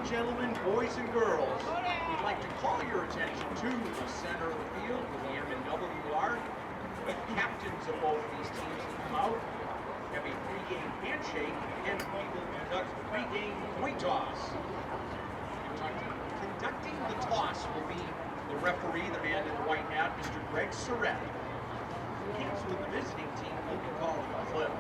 gentlemen, boys and girls, we'd like to call your attention to the center of the field with the M&WR. The captains of both of these teams will come out, have a pre-game handshake, and we will conduct pre-game point toss. Conducting the toss will be the referee, the man in the white hat, Mr. Greg Surratt. Kingswood, the visiting team, will be calling the flip.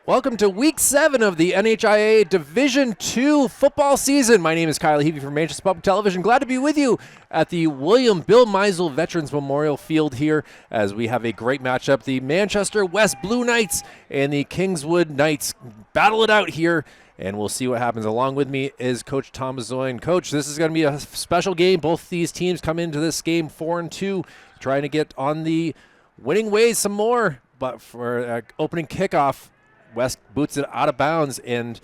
Welcome to Week 7 of the NHIAA Division II football season. My name is Kyle Heavey from Manchester Public Television. Glad to be with you at the William Bill Meisel Veterans Memorial Field here as we have a great matchup. The Manchester West Blue Knights and the Kingswood Knights battle it out here, and we'll see what happens. Along with me is Coach Thomas Zoyan. Coach, this is going to be a special game. Both these teams come into this game 4-2, trying to get on the winning ways some more. But for opening kickoff, West boots it out of bounds, and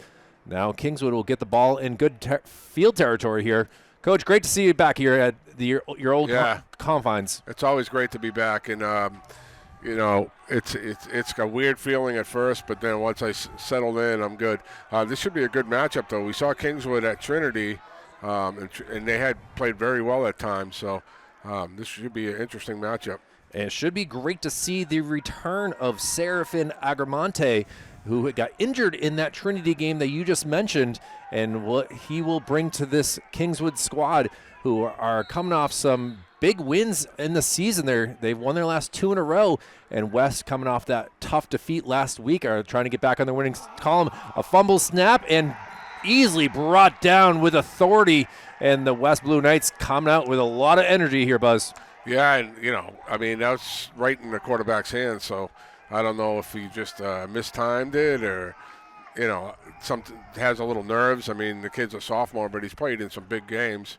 now Kingswood will get the ball in good field territory here. Coach, great to see you back here at your old confines. It's always great to be back, and you know, it's a weird feeling at first, but then once I settled in, I'm good. This should be a good matchup, though. We saw Kingswood at Trinity, and they had played very well at times, so this should be an interesting matchup. And it should be great to see the return of Serafin Agramonte, who got injured in that Trinity game that you just mentioned, and what he will bring to this Kingswood squad, who are coming off some big wins in the season. They've won their last 2 in a row, and West, coming off that tough defeat last week, are trying to get back on their winning column. A fumble snap and easily brought down with authority, and the West Blue Knights coming out with a lot of energy here, Buzz. Yeah, and, you know, I mean, that's right in the quarterback's hands, so I don't know if he just mistimed it or, you know, something has a little nerves. I mean, the kid's a sophomore, but he's played in some big games.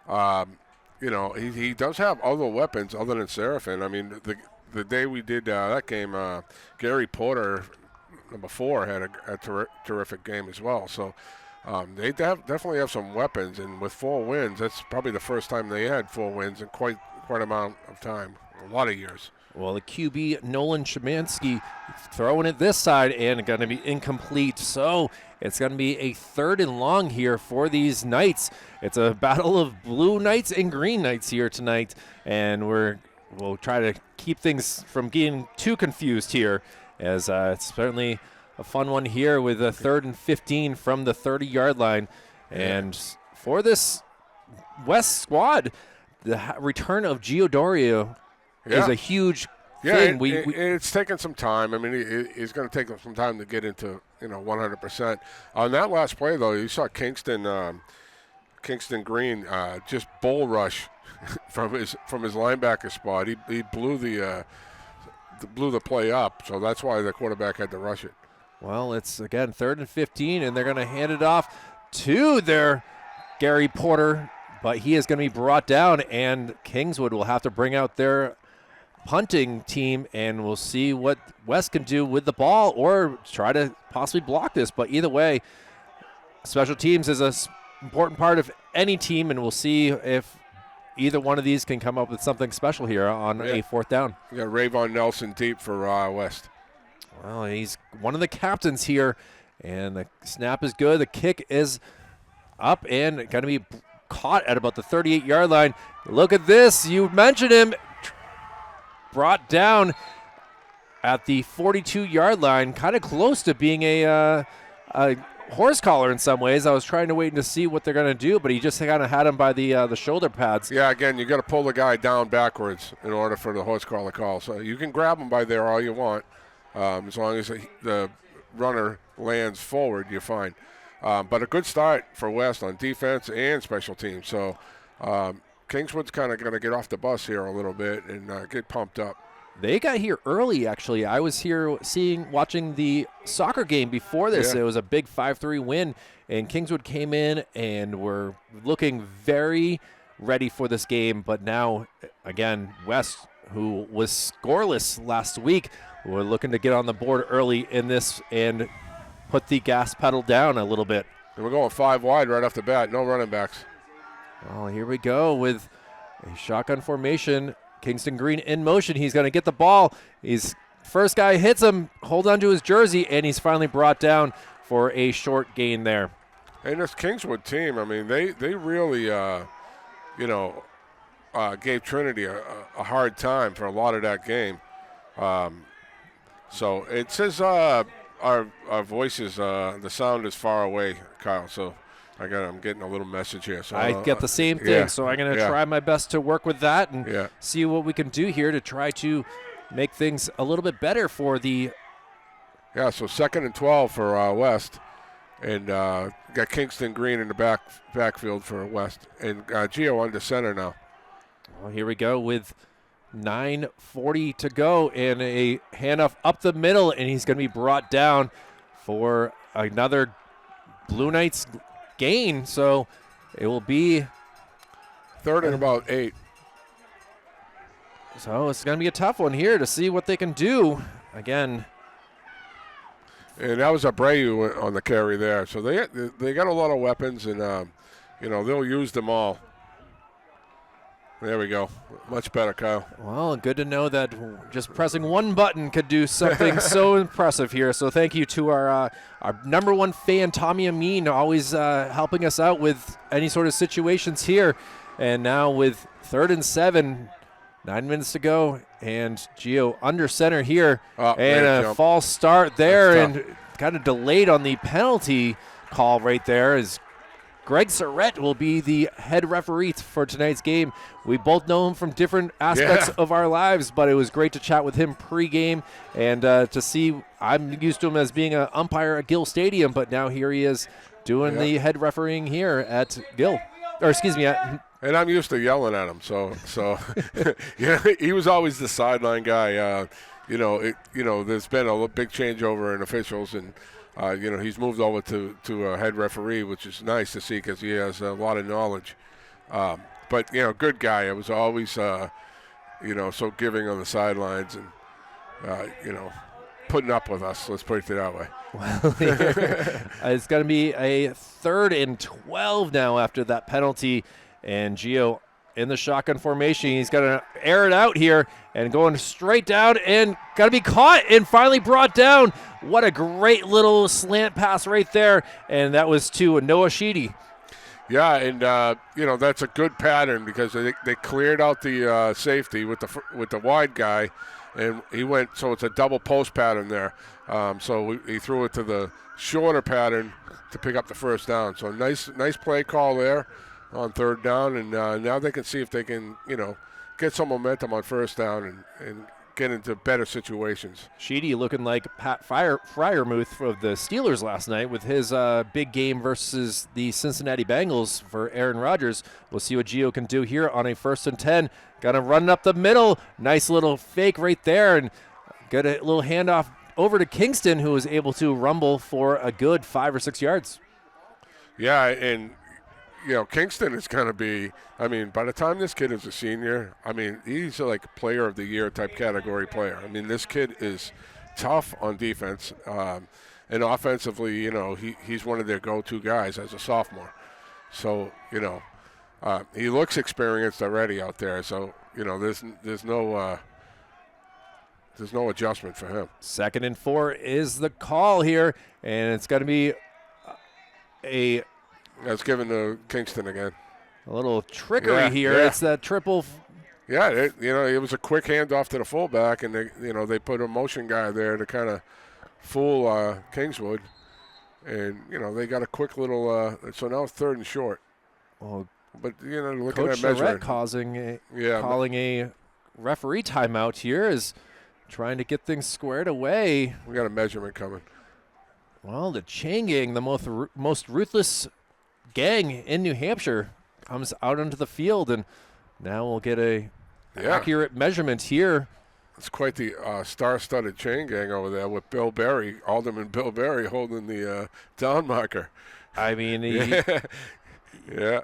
You know, he does have other weapons other than Serafin. I mean, the day we did that game, Gary Porter, number 4, had a terrific game as well. So they definitely have some weapons, and with 4 wins, that's probably the first time they had 4 wins in quite amount of time, a lot of years. Well, the QB, Nolan Szymanski, throwing it this side and going to be incomplete. So it's going to be a 3rd and long here for these Knights. It's a battle of Blue Knights and Green Knights here tonight, and we'll try to keep things from getting too confused here, as it's certainly a fun one here with a 3rd and 15 from the 30-yard line. And for this West squad, the return of Giodorio is a huge thing. It's taken some time. I mean, it's going to take some time to get into, 100%. On that last play, though, you saw Kingston Green just bull rush from his linebacker spot. He blew the play up, so that's why the quarterback had to rush it. Well, it's, again, 3rd and 15, and they're going to hand it off to their Gary Porter, but he is going to be brought down, and Kingswood will have to bring out their punting team, and we'll see what West can do with the ball or try to possibly block this. But either way, special teams is an important part of any team, and we'll see if either one of these can come up with something special here on a 4th down. You got Rayvon Nelson deep for West. Well, he's one of the captains here, and the snap is good. The kick is up and going to be caught at about the 38-yard line. Look at this. You mentioned him. Brought down at the 42-yard line, kind of close to being a horse collar in some ways. I was trying to wait to see what they're going to do, but he just kind of had him by the shoulder pads. Yeah, again, you got to pull the guy down backwards in order for the horse collar call. So you can grab him by there all you want. As long as the runner lands forward, you're fine. But a good start for West on defense and special teams. So Kingswood's kind of going to get off the bus here a little bit and get pumped up. They got here early, actually. I was here watching the soccer game before this. Yeah. It was a big 5-3 win, and Kingswood came in and were looking very ready for this game. But now, again, West, who was scoreless last week, we're looking to get on the board early in this and put the gas pedal down a little bit. And we're going 5 wide right off the bat. No running backs. Well, here we go with a shotgun formation. Kingston Green in motion. He's going to get the ball. First guy hits him, hold on to his jersey, and he's finally brought down for a short gain there. And this Kingswood team, I mean, they really, gave Trinity a hard time for a lot of that game. So it says our voices, the sound is far away, Kyle. So I'm getting a little message here. So I get the same thing, yeah, so I'm going to try my best to work with that and Yeah. see what we can do here to try to make things a little bit better for the. Yeah, so 2nd and 12 for West. And got Kingston Green in the backfield for West. And Gio under center now. Well, here we go with 9:40 to go and a handoff up the middle, and he's going to be brought down for another Blue Knights gain. So it will be 3rd and about 8. So it's going to be a tough one here to see what they can do. Again, And that was Abreu on the carry there. So they got a lot of weapons, and they'll use them all. There we go. Much better, Kyle. well, good to know that just pressing one button could do something so impressive here. So thank you to our number one fan, Tommy Amin, always helping us out with any sort of situations here. And now with 3rd and 7, 9 minutes to go, and Gio under center here, and a jump. false start there, That's and kind of delayed on the penalty call right there as Greg Surrett will be the head referee for tonight's game. We both know him from different aspects of our lives, but it was great to chat with him pregame and to see. I'm used to him as being an umpire at Gill Stadium, but now here he is doing the head refereeing here at Gill. Or excuse me, And I'm used to yelling at him, so he was always the sideline guy. There's been a big changeover in officials, and he's moved over to a head referee, which is nice to see because he has a lot of knowledge. But good guy. It was always so giving on the sidelines and putting up with us. Let's put it that way. Well, it's going to be a 3rd and 12 now after that penalty. And Gio in the shotgun formation. He's going to air it out here and going straight down and got to be caught and finally brought down. What a great little slant pass right there. And that was to Noah Sheedy. Yeah, and that's a good pattern because they cleared out the safety with the wide guy, and he went. So it's a double post pattern there. So he threw it to the shorter pattern to pick up the first down. So nice play call there on 3rd down, and now they can see if they can get some momentum on 1st down and get into better situations. Sheedy looking like Pat Fryermuth of the Steelers last night with his big game versus the Cincinnati Bengals for Aaron Rodgers. We'll see what Gio can do here on a 1st and 10. Got to run up the middle. Nice little fake right there, and got a little handoff over to Kingston, who was able to rumble for a good 5 or 6 yards. Yeah, and Kingston is going to be, by the time this kid is a senior, he's like a player of the year type category player. This kid is tough on defense, and offensively, he's one of their go-to guys as a sophomore. So, he looks experienced already out there. So, there's no there's no adjustment for him. 2nd and 4 is the call here, and it's going to be That's given to Kingston again. a little trickery here. Yeah. It's that triple. Yeah, it was a quick handoff to the fullback, and they put a motion guy there to kind of fool Kingswood, and they got a quick little. So now it's 3rd and short. Well, but looking Coach at measuring, calling a referee timeout here is trying to get things squared away. We got a measurement coming. Well, the chain gang, the most ruthless gang in New Hampshire, comes out onto the field, and now we'll get a accurate measurement here. It's quite the star-studded chain gang over there with Bill Berry, Alderman Bill Berry, holding the down marker. I mean, yeah.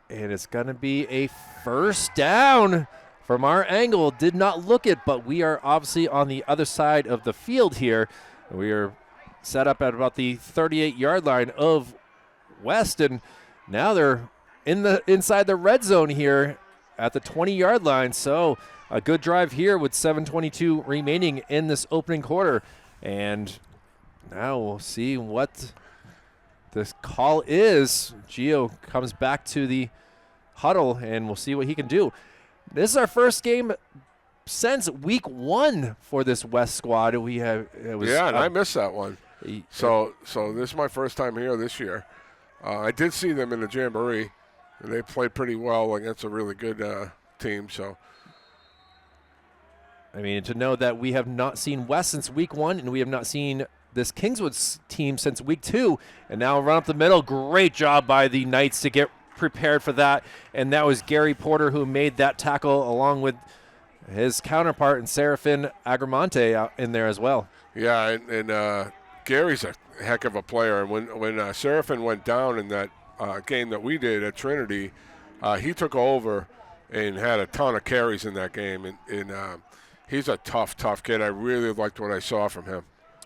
And it's going to be a 1st down. From our angle, did not look it, but we are obviously on the other side of the field here. We are set up at about the 38-yard line of West, and now they're inside the red zone here at the 20-yard line. So a good drive here with 7:22 remaining in this opening quarter. And now we'll see what this call is. Gio comes back to the huddle, and we'll see what he can do. This is our first game since week 1 for this West squad. And I missed that one. So this is my first time here this year. I did see them in the Jamboree, and they played pretty well against a really good team. So, I mean, to know that we have not seen West since week 1, and we have not seen this Kingswood team since week 2, and now run up the middle. Great job by the Knights to get prepared for that, and that was Gary Porter who made that tackle along with his counterpart and Serafin Agramonte out in there as well. Yeah, and Gary's a heck of a player, and when Serafin went down in that game that we did at Trinity, he took over and had a ton of carries in that game, and he's a tough kid. I really liked what I saw from him.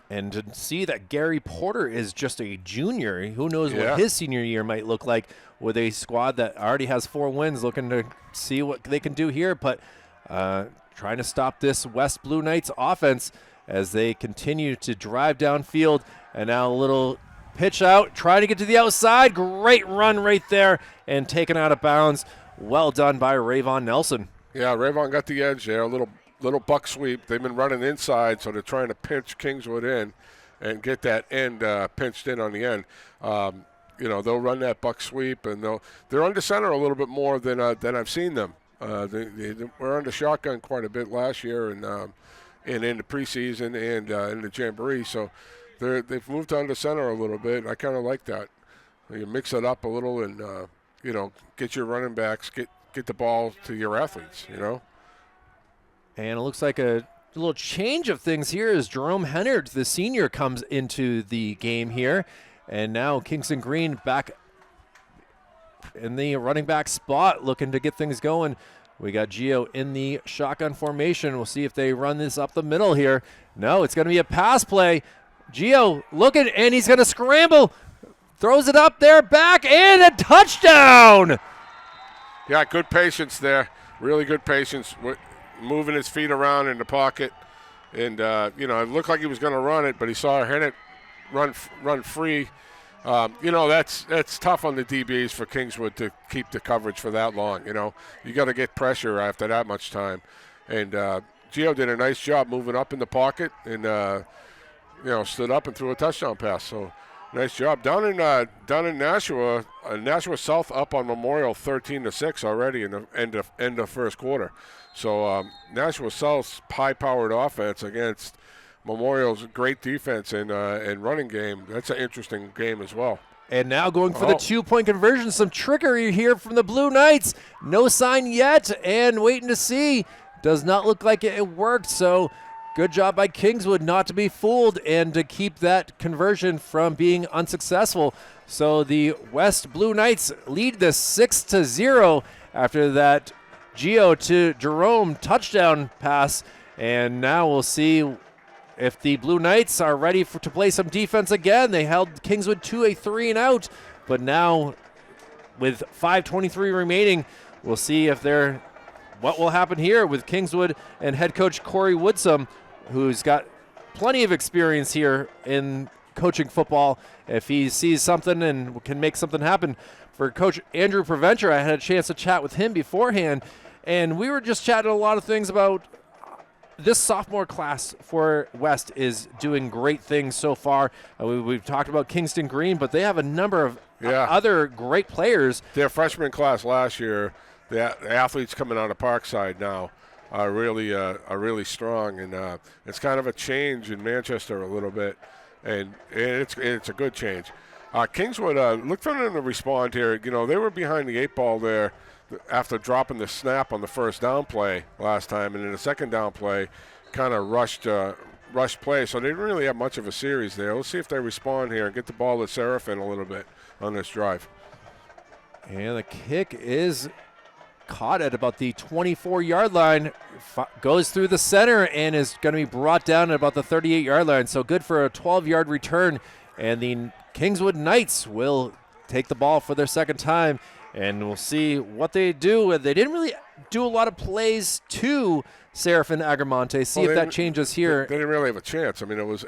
And to see that Gary Porter is just a junior, who knows what his senior year might look like with a squad that already has 4 wins, looking to see what they can do here. But trying to stop this West Blue Knights offense as they continue to drive downfield. And now a little pitch out, trying to get to the outside. Great run right there and taken out of bounds. Well done by Rayvon Nelson. Yeah, Rayvon got the edge there, a little buck sweep. They've been running inside, so they're trying to pinch Kingswood in and get that end pinched in on the end. They'll run that buck sweep, and they're under center a little bit more than I've seen them. They were under shotgun quite a bit last year, and in the preseason and in the Jamboree. So they've moved under center a little bit. I kind of like that. You mix it up a little, and get your running backs, get the ball to your athletes. And it looks like a little change of things here as Jerome Hennard, the senior, comes into the game here. And now Kingston Green back in the running back spot looking to get things going. We got Gio in the shotgun formation. We'll see if they run this up the middle here. No, it's going to be a pass play. Gio looking, and he's going to scramble. Throws it up there, back, and a touchdown! Yeah, good patience there. Really good patience. Moving his feet around in the pocket, and it looked like he was going to run it, but he saw Hennett run free. That's tough on the DBs for Kingswood to keep the coverage for that long. You got to get pressure after that much time, and Gio did a nice job moving up in the pocket and stood up and threw a touchdown pass. So nice job down in Nashua. Nashua South up on Memorial 13-6 already in the end of first quarter. So Nashua South's high-powered offense against Memorial's great defense and running game. That's an interesting game as well. And now going for the 2-point conversion. Some trickery here from the Blue Knights. No sign yet, and waiting to see. Does not look like it worked, so good job by Kingswood not to be fooled and to keep that conversion from being unsuccessful. So the West Blue Knights lead this 6-0 after that Gio to Jerome touchdown pass. And now we'll see if the Blue Knights are ready to play some defense again. They held Kingswood to a 3-and-out, but now with 5:23 remaining, we'll see if what will happen here with Kingswood and head coach Corey Woodsum who's got plenty of experience here in coaching football. If he sees something and can make something happen. For Coach Andrew Preventure, I had a chance to chat with him beforehand, and we were just chatting a lot of things about this sophomore class for West is doing great things so far. We've talked about Kingston Green, but they have a number of other great players. Their freshman class last year, the athletes coming out of Parkside now are really strong, and it's kind of a change in Manchester a little bit, and it's a good change. Kingswood, look for them to respond here. You know, they were behind the 8 ball there after dropping the snap on the first down play last time, and in the second down play kind of rushed play, so they didn't really have much of a series there. Let's see if they respond here and get the ball to Seraphin a little bit on this drive. And the kick is caught at about the 24-yard line, goes through the center and is going to be brought down at about the 38-yard line, so good for a 12-yard return, and the Kingswood Knights will take the ball for their second time, and we'll see what they do. They didn't really do a lot of plays to Seraphin Agramonte. See if that changes here. They didn't really have a chance. I mean, it was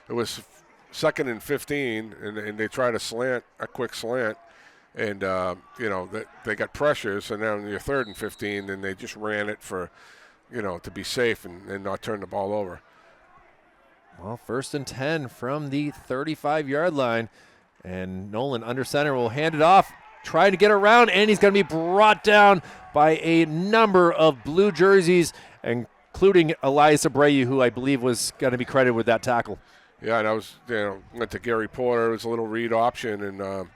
2nd and 15, and they tried a quick slant, and they got pressures. And now you're 3rd and 15, and they just ran it for, to be safe and not turn the ball over. Well, 1st and 10 from the 35-yard line, and Nolan under center will hand it off, trying to get around, and he's going to be brought down by a number of blue jerseys, including Elias Abreu, who I believe was going to be credited with that tackle. Yeah, and I was, went to Gary Porter. It was a little read option, and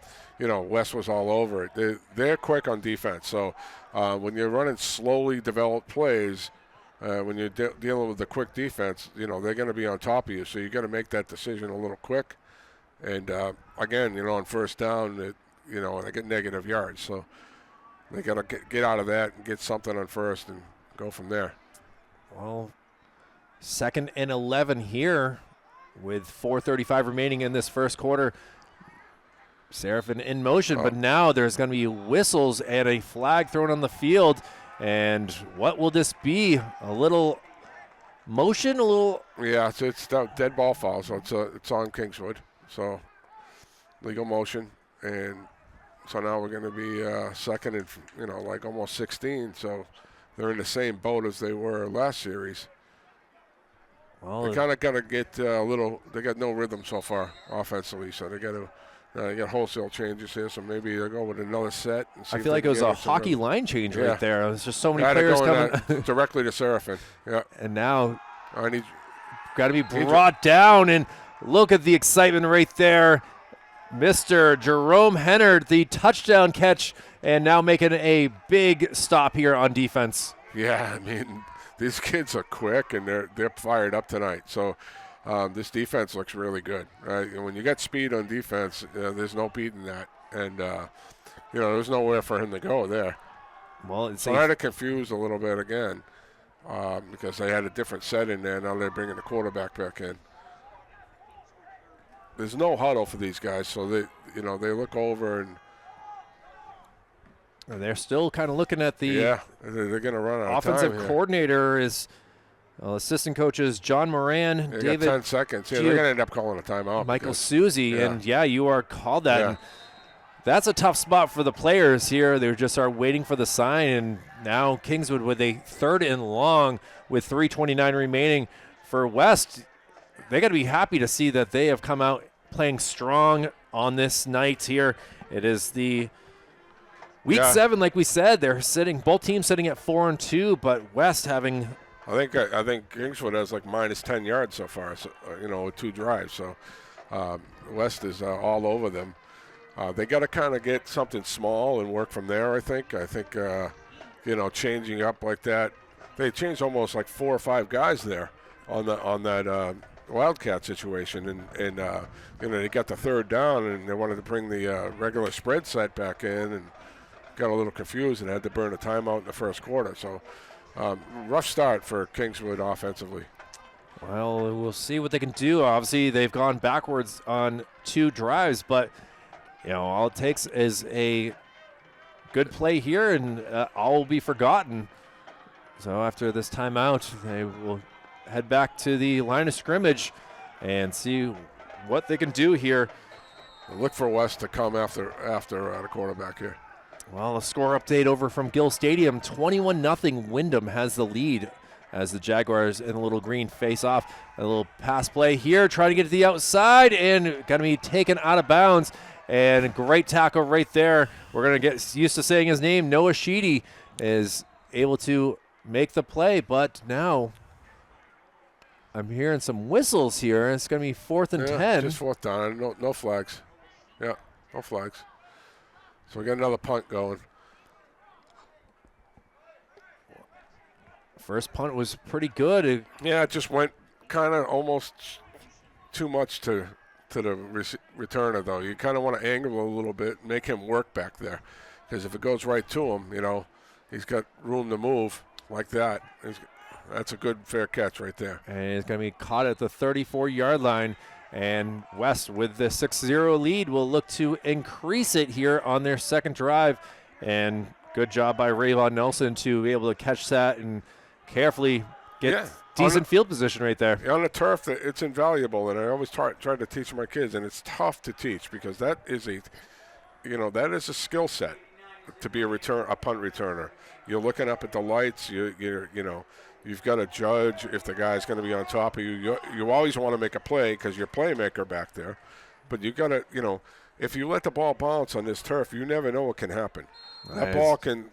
West was all over it. They're quick on defense, so when you're running slowly developed plays. When you're dealing with the quick defense, they're going to be on top of you. So you got to make that decision a little quick. And again, on first down, they get negative yards. So they got to get out of that and get something on first and go from there. Well, 2nd and 11 here with 4:35 remaining in this first quarter. Seraphin in motion, but now there's going to be whistles and a flag thrown on the field. And what will this be? A little motion, a little. Yeah, it's dead ball foul, so it's on Kingswood. So legal motion, and so now we're going to be 2nd and like almost 16. So they're in the same boat as they were last series. Well, they kind of got to get a little. They got no rhythm so far offensively, so they got to. You got wholesale changes here, so maybe they'll go with another set. And see I feel like it was a hockey line change right there. There's just so many players coming. Directly to Seraphin. Yeah. And now got to be brought down, and look at the excitement right there. Mr. Jerome Hennard, the touchdown catch, and now making a big stop here on defense. Yeah, I mean, these kids are quick, and they're fired up tonight. So this defense looks really good. Right? And when you got speed on defense, there's no beating that. And, there's nowhere for him to go there. Well, so I had to confuse a little bit again because they had a different set in there. Now they're bringing the quarterback back in. There's no huddle for these guys, so they look over and they're still kind of looking at the they're going to run out of time. Offensive coordinator is assistant coaches John Moran, David. Got 10 seconds. Yeah, they're going to end up calling a timeout. Michael Susie, and you are called that. Yeah. And that's a tough spot for the players here. They just are waiting for the sign, and now Kingswood with a 3rd and long with 3:29 remaining for West. They got to be happy to see that they have come out playing strong on this night here. It is the week 7, like we said. They're both teams sitting at 4-2, but West having. I think Kingswood has like minus 10 yards so far, so, with 2 drives. So West is all over them. They got to kind of get something small and work from there, I think. Changing up like that. They changed almost like 4 or 5 guys there on that Wildcat situation. And they got the 3rd down, and they wanted to bring the regular spread set back in and got a little confused and had to burn a timeout in the first quarter. So rough start for Kingswood offensively. Well, we'll see what they can do. Obviously, they've gone backwards on 2 drives, but all it takes is a good play here, and all will be forgotten. So after this timeout, they will head back to the line of scrimmage and see what they can do here. Look for West to come after the quarterback here. Well, a score update over from Gill Stadium. 21-0. Wyndham has the lead as the Jaguars in the little green face off. A little pass play here, trying to get to the outside and going to be taken out of bounds. And a great tackle right there. We're going to get used to saying his name. Noah Sheedy is able to make the play, but now I'm hearing some whistles here. It's going to be 4th and 10. Just 4th down. No flags. Yeah, no flags. So we got another punt going. First punt was pretty good. Yeah, it just went kind of almost too much to the returner, though. You kind of want to angle a little bit, make him work back there. Because if it goes right to him, he's got room to move like that. That's a good, fair catch right there. And it's going to be caught at the 34-yard line. And West, with the 6-0 lead, will look to increase it here on their second drive. And good job by Rayvon Nelson to be able to catch that and carefully get decent field position right there. On the turf, it's invaluable, and I always try to teach my kids, and it's tough to teach because that is a skill set to be a punt returner. You're looking up at the lights. You've got to judge if the guy's going to be on top of you. You always want to make a play because you're playmaker back there, but you got to, if you let the ball bounce on this turf, you never know what can happen. Nice. That ball can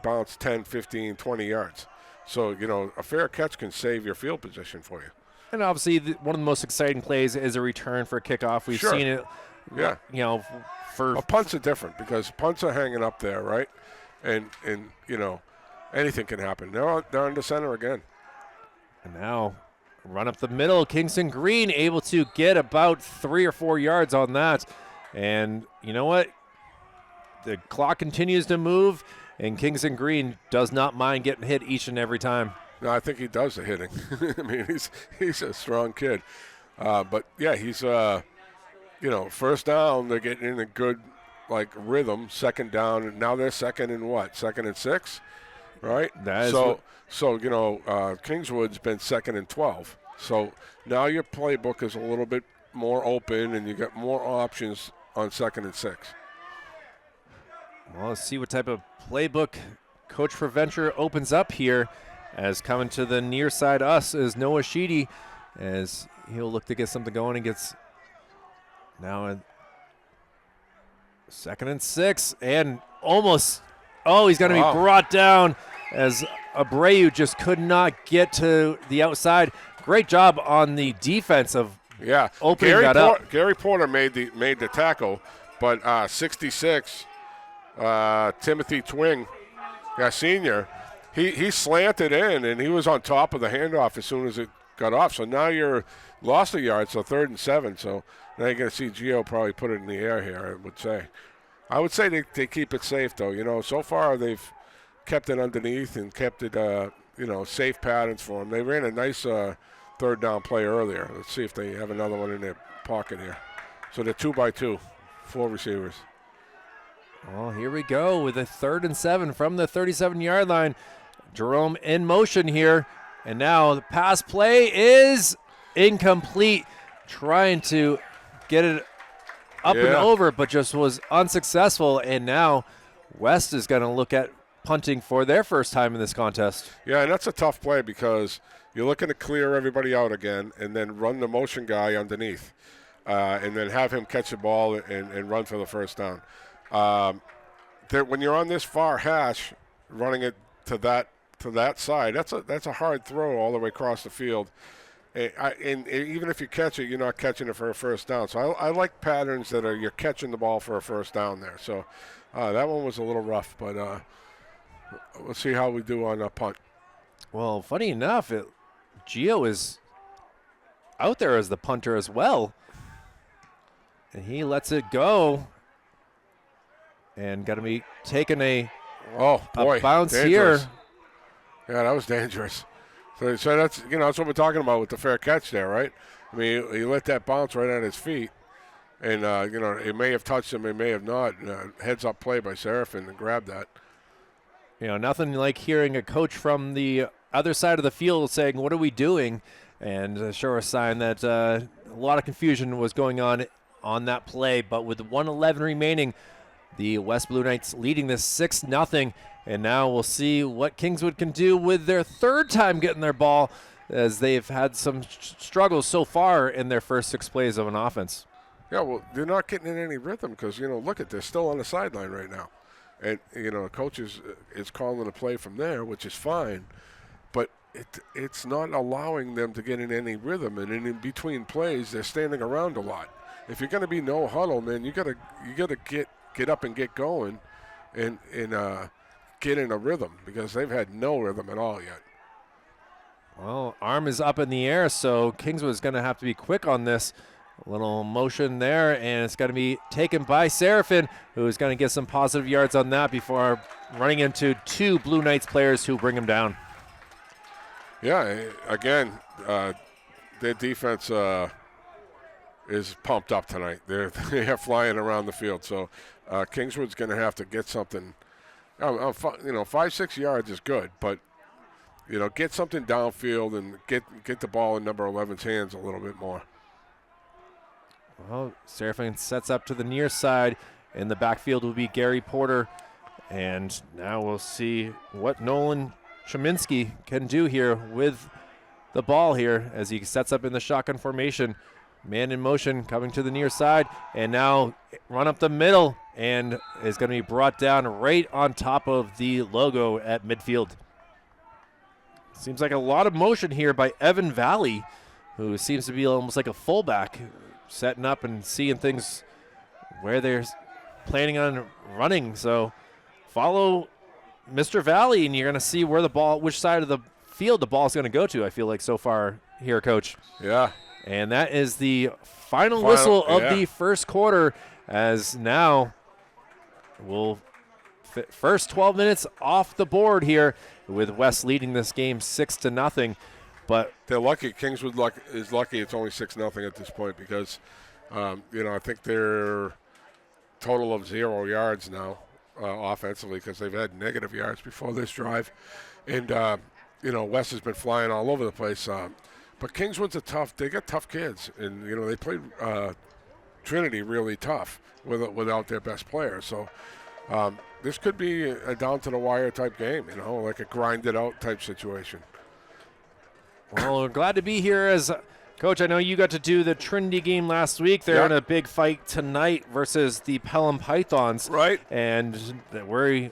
bounce 10, 15, 20 yards. So, a fair catch can save your field position for you. And obviously, one of the most exciting plays is a return for a kickoff. We've seen it, Well, punts are different because punts are hanging up there, right? And anything can happen. They're in the center again. And now, run up the middle. Kingston Green able to get about 3 or 4 yards on that. And you know what? The clock continues to move. And Kingston Green does not mind getting hit each and every time. No, I think he does the hitting. I mean, he's a strong kid. But, yeah, he's, first down, they're getting in a good, rhythm. Second down, and now they're second and what? 2nd and 6, right? Kingswood's been 2nd and 12. So now your playbook is a little bit more open, and you got more options on 2nd and 6. Well, let's see what type of playbook Coach Preventure opens up here. As coming to the near side us is Noah Sheedy, as he'll look to get something going and gets now a 2nd and 6 and almost, he's going to be brought down as Abreu just could not get to the outside. Great job on the defense of opening that up. Gary Porter made the tackle, but 66. Timothy Twing, senior, he slanted in, and he was on top of the handoff as soon as it got off. So now you're lost a yard, so 3rd and 7. So now you're going to see Gio probably put it in the air here, I would say they keep it safe, though. So far they've kept it underneath and kept it, safe patterns for them. They ran a nice 3rd down play earlier. Let's see if they have another one in their pocket here. So they're 2-by-2, 4 receivers. Well, here we go with a 3rd and 7 from the 37-yard line. Jerome in motion here. And now the pass play is incomplete. Trying to get it up and over, but just was unsuccessful. And now West is going to look at punting for their first time in this contest. Yeah, and that's a tough play because you're looking to clear everybody out again and then run the motion guy underneath and then have him catch the ball and run for the first down. When you're on this far hash, running it to that side, that's a hard throw all the way across the field. And even if you catch it, you're not catching it for a first down. So I like patterns that you're catching the ball for a first down there. So that one was a little rough, but we'll see how we do on a punt. Well, funny enough, Gio is out there as the punter as well. And he lets it go. And got to be taking a bounce dangerous. here. Yeah, that was dangerous. So that's that's what we're talking about with the fair catch there, right? I mean, he let that bounce right at his feet, and it may have touched him, it may have not. Heads up play by Seraphin and grabbed that. Nothing like hearing a coach from the other side of the field saying, what are we doing? And a sure sign that a lot of confusion was going on that play. But with 1:11 remaining, the West Blue Knights leading this 6-0. And now we'll see what Kingswood can do with their third time getting their ball, as they've had some struggles so far in their first 6 plays of an offense. Yeah, well, they're not getting in any rhythm because, look at, they're still on the sideline right now. And, the coach is calling a play from there, which is fine. But it's not allowing them to get in any rhythm. And in between plays, they're standing around a lot. If you're going to be no huddle, man, you gotta get up and get going and get in a rhythm, because they've had no rhythm at all yet. Well, arm is up in the air, so Kingswood is going to have to be quick on this. A little motion there, and it's going to be taken by Seraphin, who is going to get some positive yards on that before running into 2 Blue Knights players who bring him down. Yeah, again, their defense is pumped up tonight. They are flying around the field, so Kingswood's going to have to get something. 5-6 yards is good, but get something downfield and get the ball in number 11's hands a little bit more. Well, Seraphin sets up to the near side. In the backfield will be Gary Porter. And now we'll see what Nolan Cheminsky can do here with the ball here as he sets up in the shotgun formation. Man in motion coming to the near side. And now run up the middle and is going to be brought down right on top of the logo at midfield. Seems like a lot of motion here by Evan Valley, who seems to be almost like a fullback, setting up and seeing things where they're planning on running. So follow Mr. Valley, and you're going to see where the ball, which side of the field the ball is going to go to, I feel like, so far here, Coach. Yeah. And that is the final whistle of the first quarter, as now we'll first 12 minutes off the board here, with West leading this game 6-0. But they're lucky. Kingswood is lucky it's only 6-0 at this point, because, I think they're total of 0 yards now offensively, because they've had negative yards before this drive. And, West has been flying all over the place. But Kingswood's they got tough kids. And, they played Trinity really tough without their best player. So this could be a down-to-the-wire type game, like a grind-it-out type situation. Well, we're glad to be here. As Coach, I know you got to do the Trinity game last week. They're in a big fight tonight versus the Pelham Pythons. Right. And we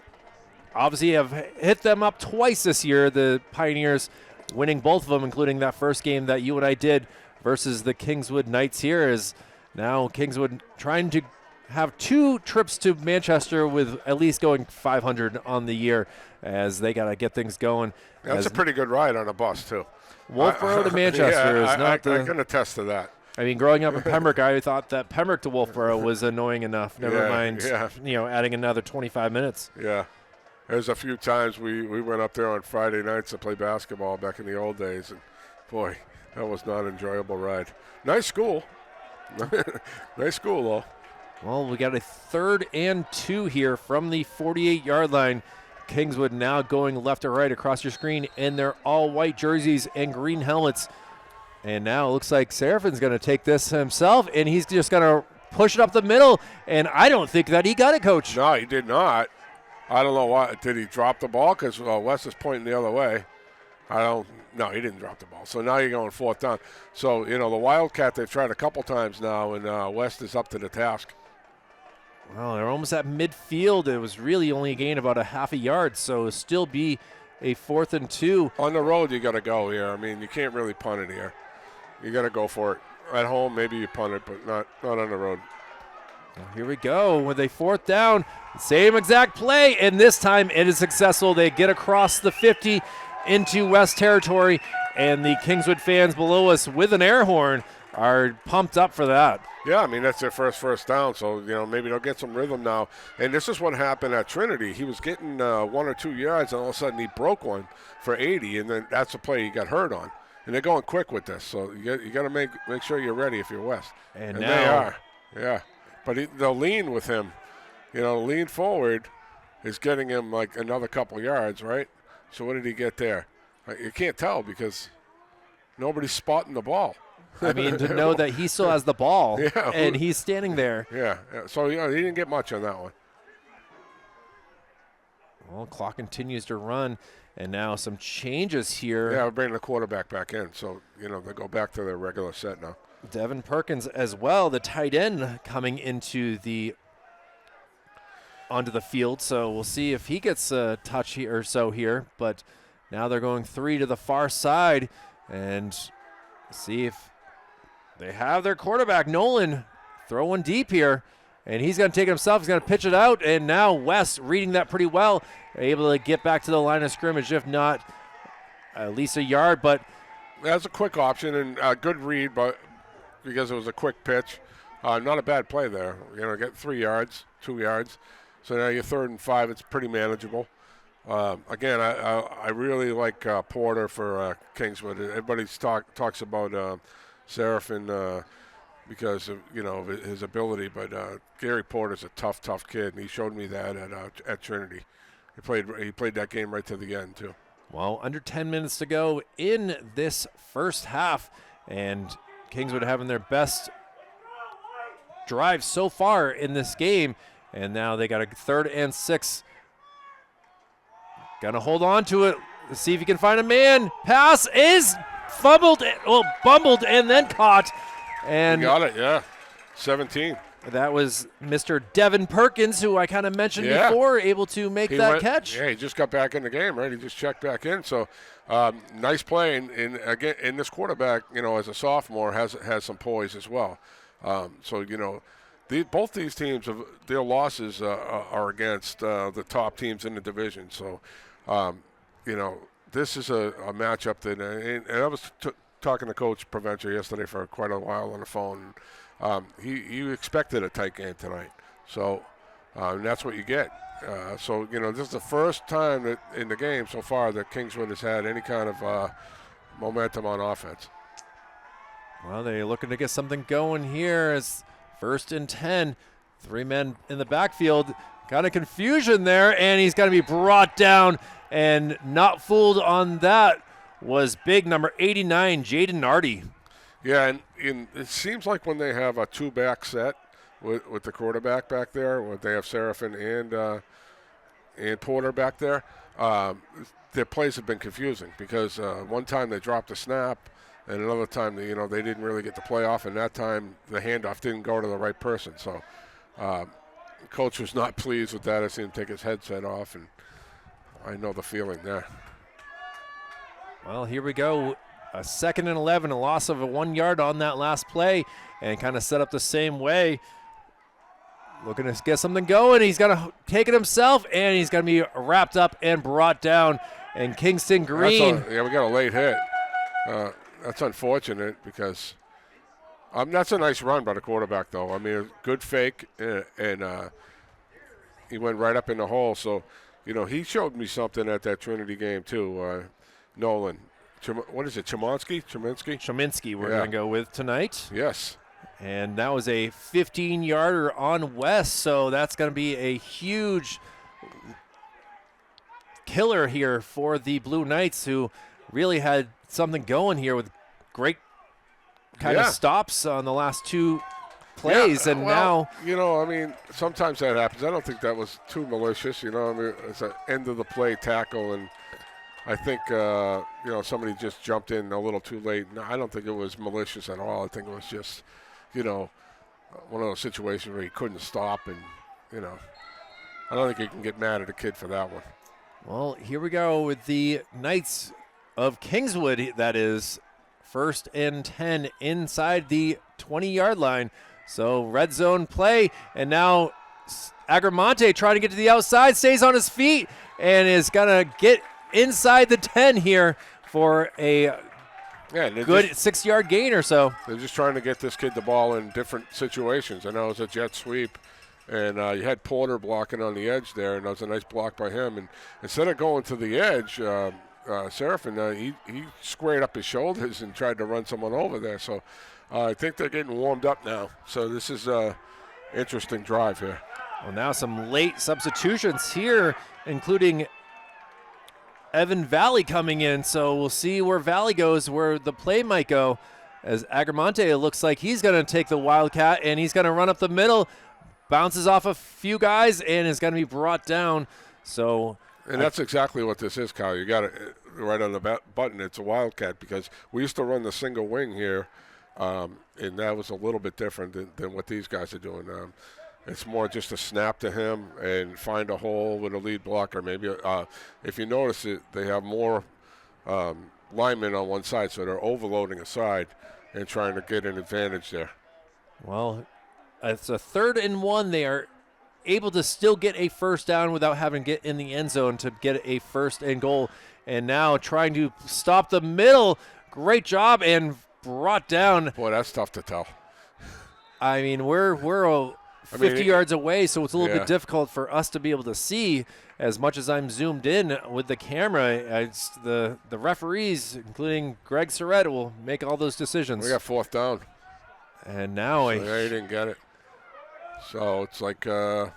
obviously have hit them up twice this year, the Pioneers winning both of them, including that first game that you and I did versus the Kingswood Knights here. Is now Kingswood trying to have 2 trips to Manchester with at least going 500 on the year, as they got to get things going. That's a pretty good ride on a bus, too. Wolfboro to Manchester is not I can attest to that. I mean, growing up in Pembroke, I thought that Pembroke to Wolfboro was annoying enough. Never mind, adding another 25 minutes. Yeah. There's a few times we went up there on Friday nights to play basketball back in the old days, and, boy, that was not an enjoyable ride. Nice school. Nice school, though. Well, we got a 3rd and 2 here from the 48-yard line. Kingswood now going left or right across your screen in their all-white jerseys and green helmets. And now it looks like Seraphin's going to take this himself, and he's just going to push it up the middle. And I don't think that he got it, Coach. No, he did not. I don't know why. Did he drop the ball? Because West is pointing the other way. No, he didn't drop the ball. So now you're going 4th down. So, the Wildcat, they've tried a couple times now, and West is up to the task. Well, they're almost at midfield. It was really only a gain about a half a yard, so it'll still be a 4th and 2. On the road, you got to go here. I mean, you can't really punt it here. You got to go for it. At home, maybe you punt it, but not on the road. Well, here we go with a 4th down. Same exact play, and this time it is successful. They get across the 50 into West territory, and the Kingswood fans below us with an air horn are pumped up for that. Yeah, I mean, that's their first down, so, maybe they'll get some rhythm now. And this is what happened at Trinity. He was getting 1 or 2 yards, and all of a sudden he broke one for 80, and then that's the play he got hurt on. And they're going quick with this, so you got to make sure you're ready if you're West. And now, they are, yeah. But they'll lean with him. Lean forward is getting him like another couple yards, right? So what did he get there? You can't tell because nobody's spotting the ball. I mean, to know that he still has the ball Yeah. and he's standing there. Yeah. So, he didn't get much on that one. Well, clock continues to run, and now some changes here. Yeah, we're bringing the quarterback back in. So, they go back to their regular set now. Devin Perkins as well, the tight end, coming onto the field. So we'll see if he gets a touch here or so here. But now they're going 3 to the far side, and see if they have their quarterback, Nolan, throw one deep here. And he's going to take it himself. He's going to pitch it out. And now West reading that pretty well, able to get back to the line of scrimmage, if not at least a yard. But that's a quick option and a good read, but because it was a quick pitch, not a bad play there. Get 3 yards, 2 yards. So now you're 3rd and 5. It's pretty manageable. Again, I really like Porter for Kingswood. Everybody talks about Seraphin because of his ability, but Gary Porter's a tough kid, and he showed me that at Trinity. He played that game right to the end too. Well, under 10 minutes to go in this first half, and Kingswood having their best drive so far in this game, and now they got a 3rd and 6. Gonna hold on to it. Let's see if he can find a man. Pass is bumbled and then caught. And you got it, yeah. 17. That was Mr. Devin Perkins, who I kind of mentioned before, able to make that catch. Yeah, he just got back in the game, right? He just checked back in. So nice play. And again, this quarterback, as a sophomore, has some poise as well. Both these teams, their losses are against the top teams in the division. So, this is a matchup that, and I was talking to Coach Provencher yesterday for quite a while on the phone. He expected a tight game tonight. So, and that's what you get. This is the first time that in the game so far that Kingswood has had any kind of momentum on offense. Well, they're looking to get something going here as 1st and 10. 3 men in the backfield. Kind of confusion there, and he's going to be brought down, and not fooled on that was big number 89, Jaden Nardi. Yeah, and it seems like when they have a 2-back set with the quarterback back there, when they have Seraphin and Porter back there, their plays have been confusing because one time they dropped a snap, and another time they didn't really get the play off, and that time the handoff didn't go to the right person. So coach was not pleased with that. I seen him take his headset off, and I know the feeling there. Well, here we go. A 2nd and 11, a loss of 1 yard on that last play, and kind of set up the same way. Looking to get something going. He's going to take it himself, and he's going to be wrapped up and brought down. And Kingston Green. We got a late hit. That's unfortunate because that's a nice run by the quarterback, though. I mean, a good fake, and he went right up in the hole. So, he showed me something at that Trinity game, too, Nolan. What is it, Cheminsky we're going to go with tonight. Yes. And that was a 15-yarder on West, so that's going to be a huge killer here for the Blue Knights, who really had something going here with great kind of stops on the last 2 plays. Now. Sometimes that happens. I don't think that was too malicious. It's an end-of-the-play tackle, and I think, somebody just jumped in a little too late. No, I don't think it was malicious at all. I think it was just, one of those situations where he couldn't stop. And, I don't think you can get mad at a kid for that one. Well, here we go with the Knights of Kingswood. That is 1st and 10 inside the 20-yard line. So red zone play. And now Agramonte trying to get to the outside, stays on his feet, and is going to get inside the 10 here for a good 6-yard gain or so. They're just trying to get this kid the ball in different situations. I know it was a jet sweep, and you had Porter blocking on the edge there, and that was a nice block by him. And instead of going to the edge, Seraphin, he squared up his shoulders and tried to run someone over there. So I think they're getting warmed up now. So this is an interesting drive here. Well, now some late substitutions here, including Evan Valley coming in, so we'll see where Valley goes, where the play might go. As Agramonte, it looks like he's going to take the Wildcat, and he's going to run up the middle, bounces off a few guys, and is going to be brought down. So, and that's exactly what this is, Kyle. You got it right on the button. It's a Wildcat because we used to run the single wing here, and that was a little bit different than what these guys are doing. It's more just a snap to him and find a hole with a lead blocker. Maybe if you notice it, they have more linemen on one side, so they're overloading a side and trying to get an advantage there. Well, it's a 3rd and 1. They are able to still get a first down without having to get in the end zone to get a 1st and goal. And now trying to stop the middle. Great job and brought down. Boy, that's tough to tell. I mean, we're 50 yards away, so it's a little bit difficult for us to be able to see as much as I'm zoomed in with the camera. It's the referees, including Greg Surrett, will make all those decisions. We got 4th down. And now so they didn't get it. So it's like, 4th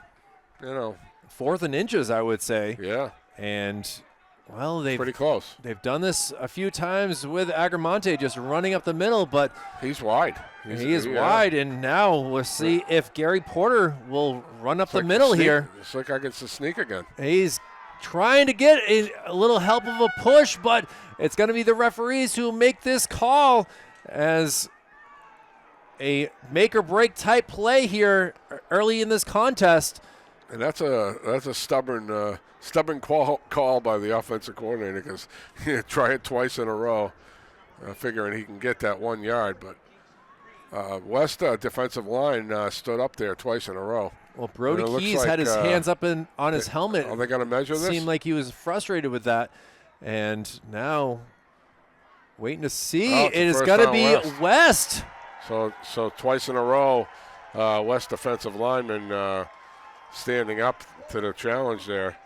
and inches, I would say. Yeah. And, well, they've pretty close. They've done this a few times with Agramonte just running up the middle, but he's wide. He is wide, and now we'll see if Gary Porter will run up the middle here. It's like I get to sneak again. He's trying to get a little help of a push, but it's going to be the referees who make this call as a make-or-break type play here early in this contest. And that's a stubborn call by the offensive coordinator because try it twice in a row, figuring he can get that 1 yard, but West defensive line stood up there twice in a row. Well, Brody Keys had his hands up on his helmet. Are they going to measure this? Seemed like he was frustrated with that. And now, waiting to see. It is going to be West. So twice in a row, West defensive lineman standing up to the challenge there.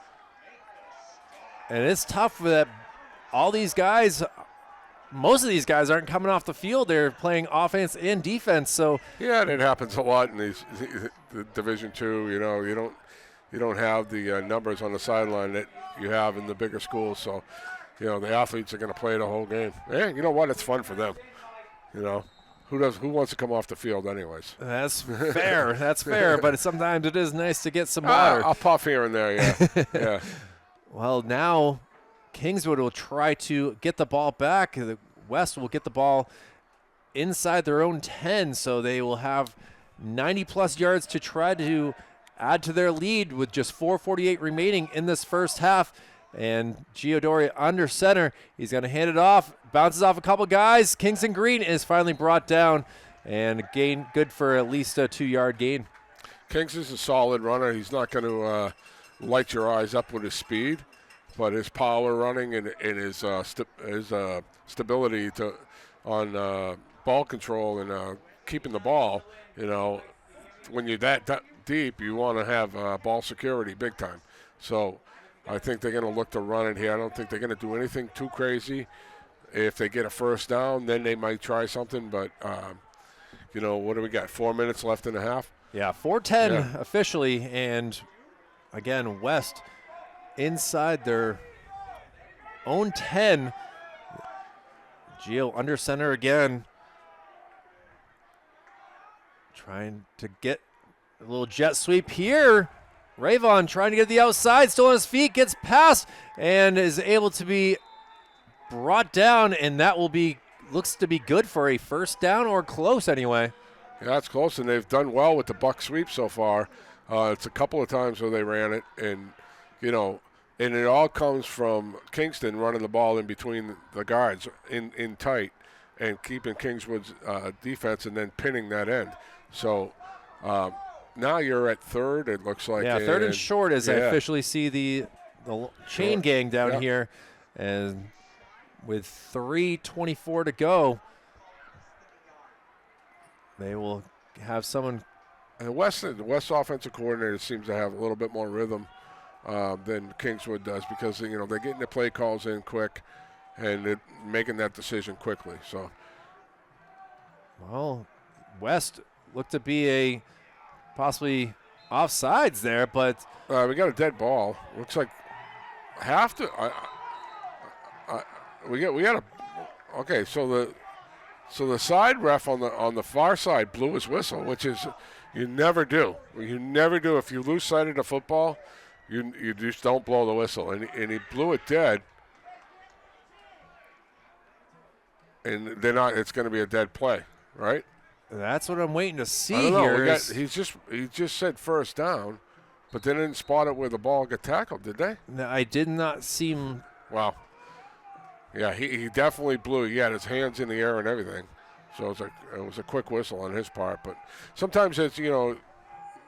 And it's tough for that. All these guys. Most of these guys aren't coming off the field. They're playing offense and defense. So yeah, it happens a lot in the Division II. You don't have the numbers on the sideline that you have in the bigger schools. So, the athletes are going to play the whole game. And you know what? It's fun for them. Who wants to come off the field anyways? That's fair. That's fair. But sometimes it is nice to get some water. I'll puff here and there. Yeah. Yeah. Well, now Kingswood will try to get the ball back. The West will get the ball inside their own 10, so they will have 90-plus yards to try to add to their lead with just 4:48 remaining in this first half. And Giodori under center. He's going to hand it off. Bounces off a couple guys. Kingston Green is finally brought down and gain good for at least a 2-yard gain. Kings is a solid runner. He's not going to light your eyes up with his speed. But his power running and his stability on ball control and keeping the ball, when you're that deep, you want to have ball security big time. So I think they're going to look to run it here. I don't think they're going to do anything too crazy. If they get a first down, then they might try something. But, what do we got, 4 minutes left in the half? Yeah, 4:10 officially. And, again, West inside their own 10. Gio under center again. Trying to get a little jet sweep here. Ravon trying to get the outside, still on his feet, gets past and is able to be brought down, and that looks to be good for a first down or close anyway. Yeah, that's close, and they've done well with the buck sweep so far. It's a couple of times where they ran it, and and it all comes from Kingston running the ball in between the guards in tight and keeping Kingswood's defense and then pinning that end. So now you're at third, it looks like. Yeah, third and short as I officially see the chain gang down here. And with 3:24 to go, they will have someone. And the West offensive coordinator seems to have a little bit more rhythm than Kingswood does because, they're getting the play calls in quick and they're making that decision quickly. So, well, West looked to be possibly offsides there, but we got a dead ball. Looks like we got a. Okay, so the side ref on the far side blew his whistle, which is you never do. You never do. If you lose sight of the football, you just don't blow the whistle, and he blew it dead. And they're not. It's going to be a dead play, right? That's what I'm waiting to see I don't know. here. He just said first down, but they didn't spot it where the ball got tackled, did they? No, I did not see him. Wow. Yeah, he definitely blew. He had his hands in the air and everything. So it was a quick whistle on his part. But sometimes it's,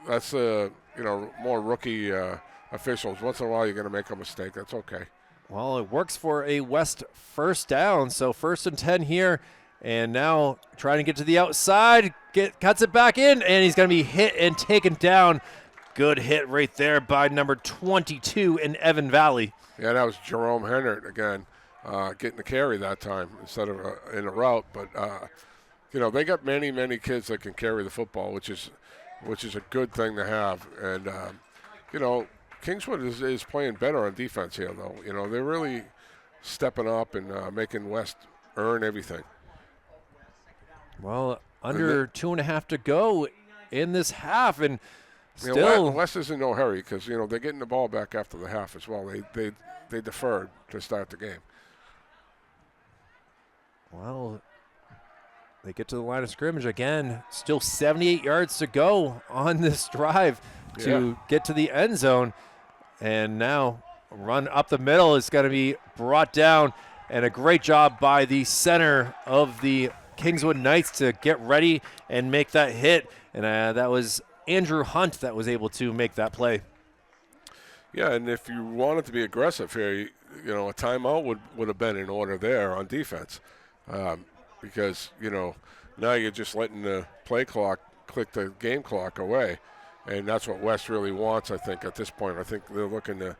that's, more rookie officials. Once in a while you're going to make a mistake. That's okay. Well, it works for a West first down. So 1st and 10 here. And now trying to get to the outside. Cuts it back in, and he's going to be hit and taken down. Good hit right there by number 22 in Evan Valley. Yeah, that was Jerome Hennert again. Getting the carry that time instead of in a route, but they got many kids that can carry the football, which is a good thing to have. And Kingswood is playing better on defense here, though. They're really stepping up and making West earn everything. Well, under 2.5 to go in this half, and still West is in no hurry because they're getting the ball back after the half as well. They deferred to start the game. Well, they get to the line of scrimmage again. Still 78 yards to go on this drive to get to the end zone. And now a run up the middle is going to be brought down. And a great job by the center of the Kingswood Knights to get ready and make that hit. And that was Andrew Hunt that was able to make that play. Yeah, and if you wanted to be aggressive here, a timeout would have been in order there on defense. Because, now you're just letting the play clock click the game clock away. And that's what West really wants, I think, at this point. I think they're looking to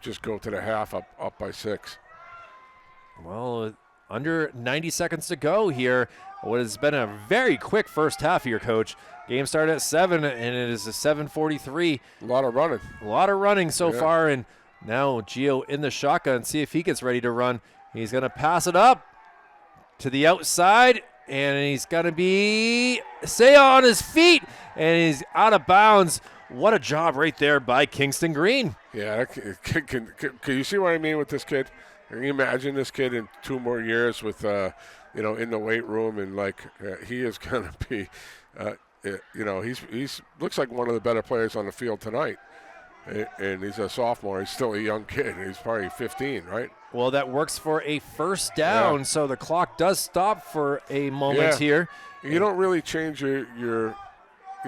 just go to the half up by 6. Well, under 90 seconds to go here. What has been a very quick first half here, Coach. Game started at 7, and it is a 7:43. A lot of running So far, and now Gio in the shotgun. See if he gets ready to run. He's going to pass it up to the outside, and he's going to stay on his feet, and he's out of bounds. What a job right there by Kingston Green. Yeah, can you see what I mean with this kid? Can you imagine this kid in 2 more years with, in the weight room, and he is going to be, he's looks like one of the better players on the field tonight. And he's a sophomore. He's still a young kid. He's probably 15, right? Well, that works for a first down, so the clock does stop for a moment here. You don't really change your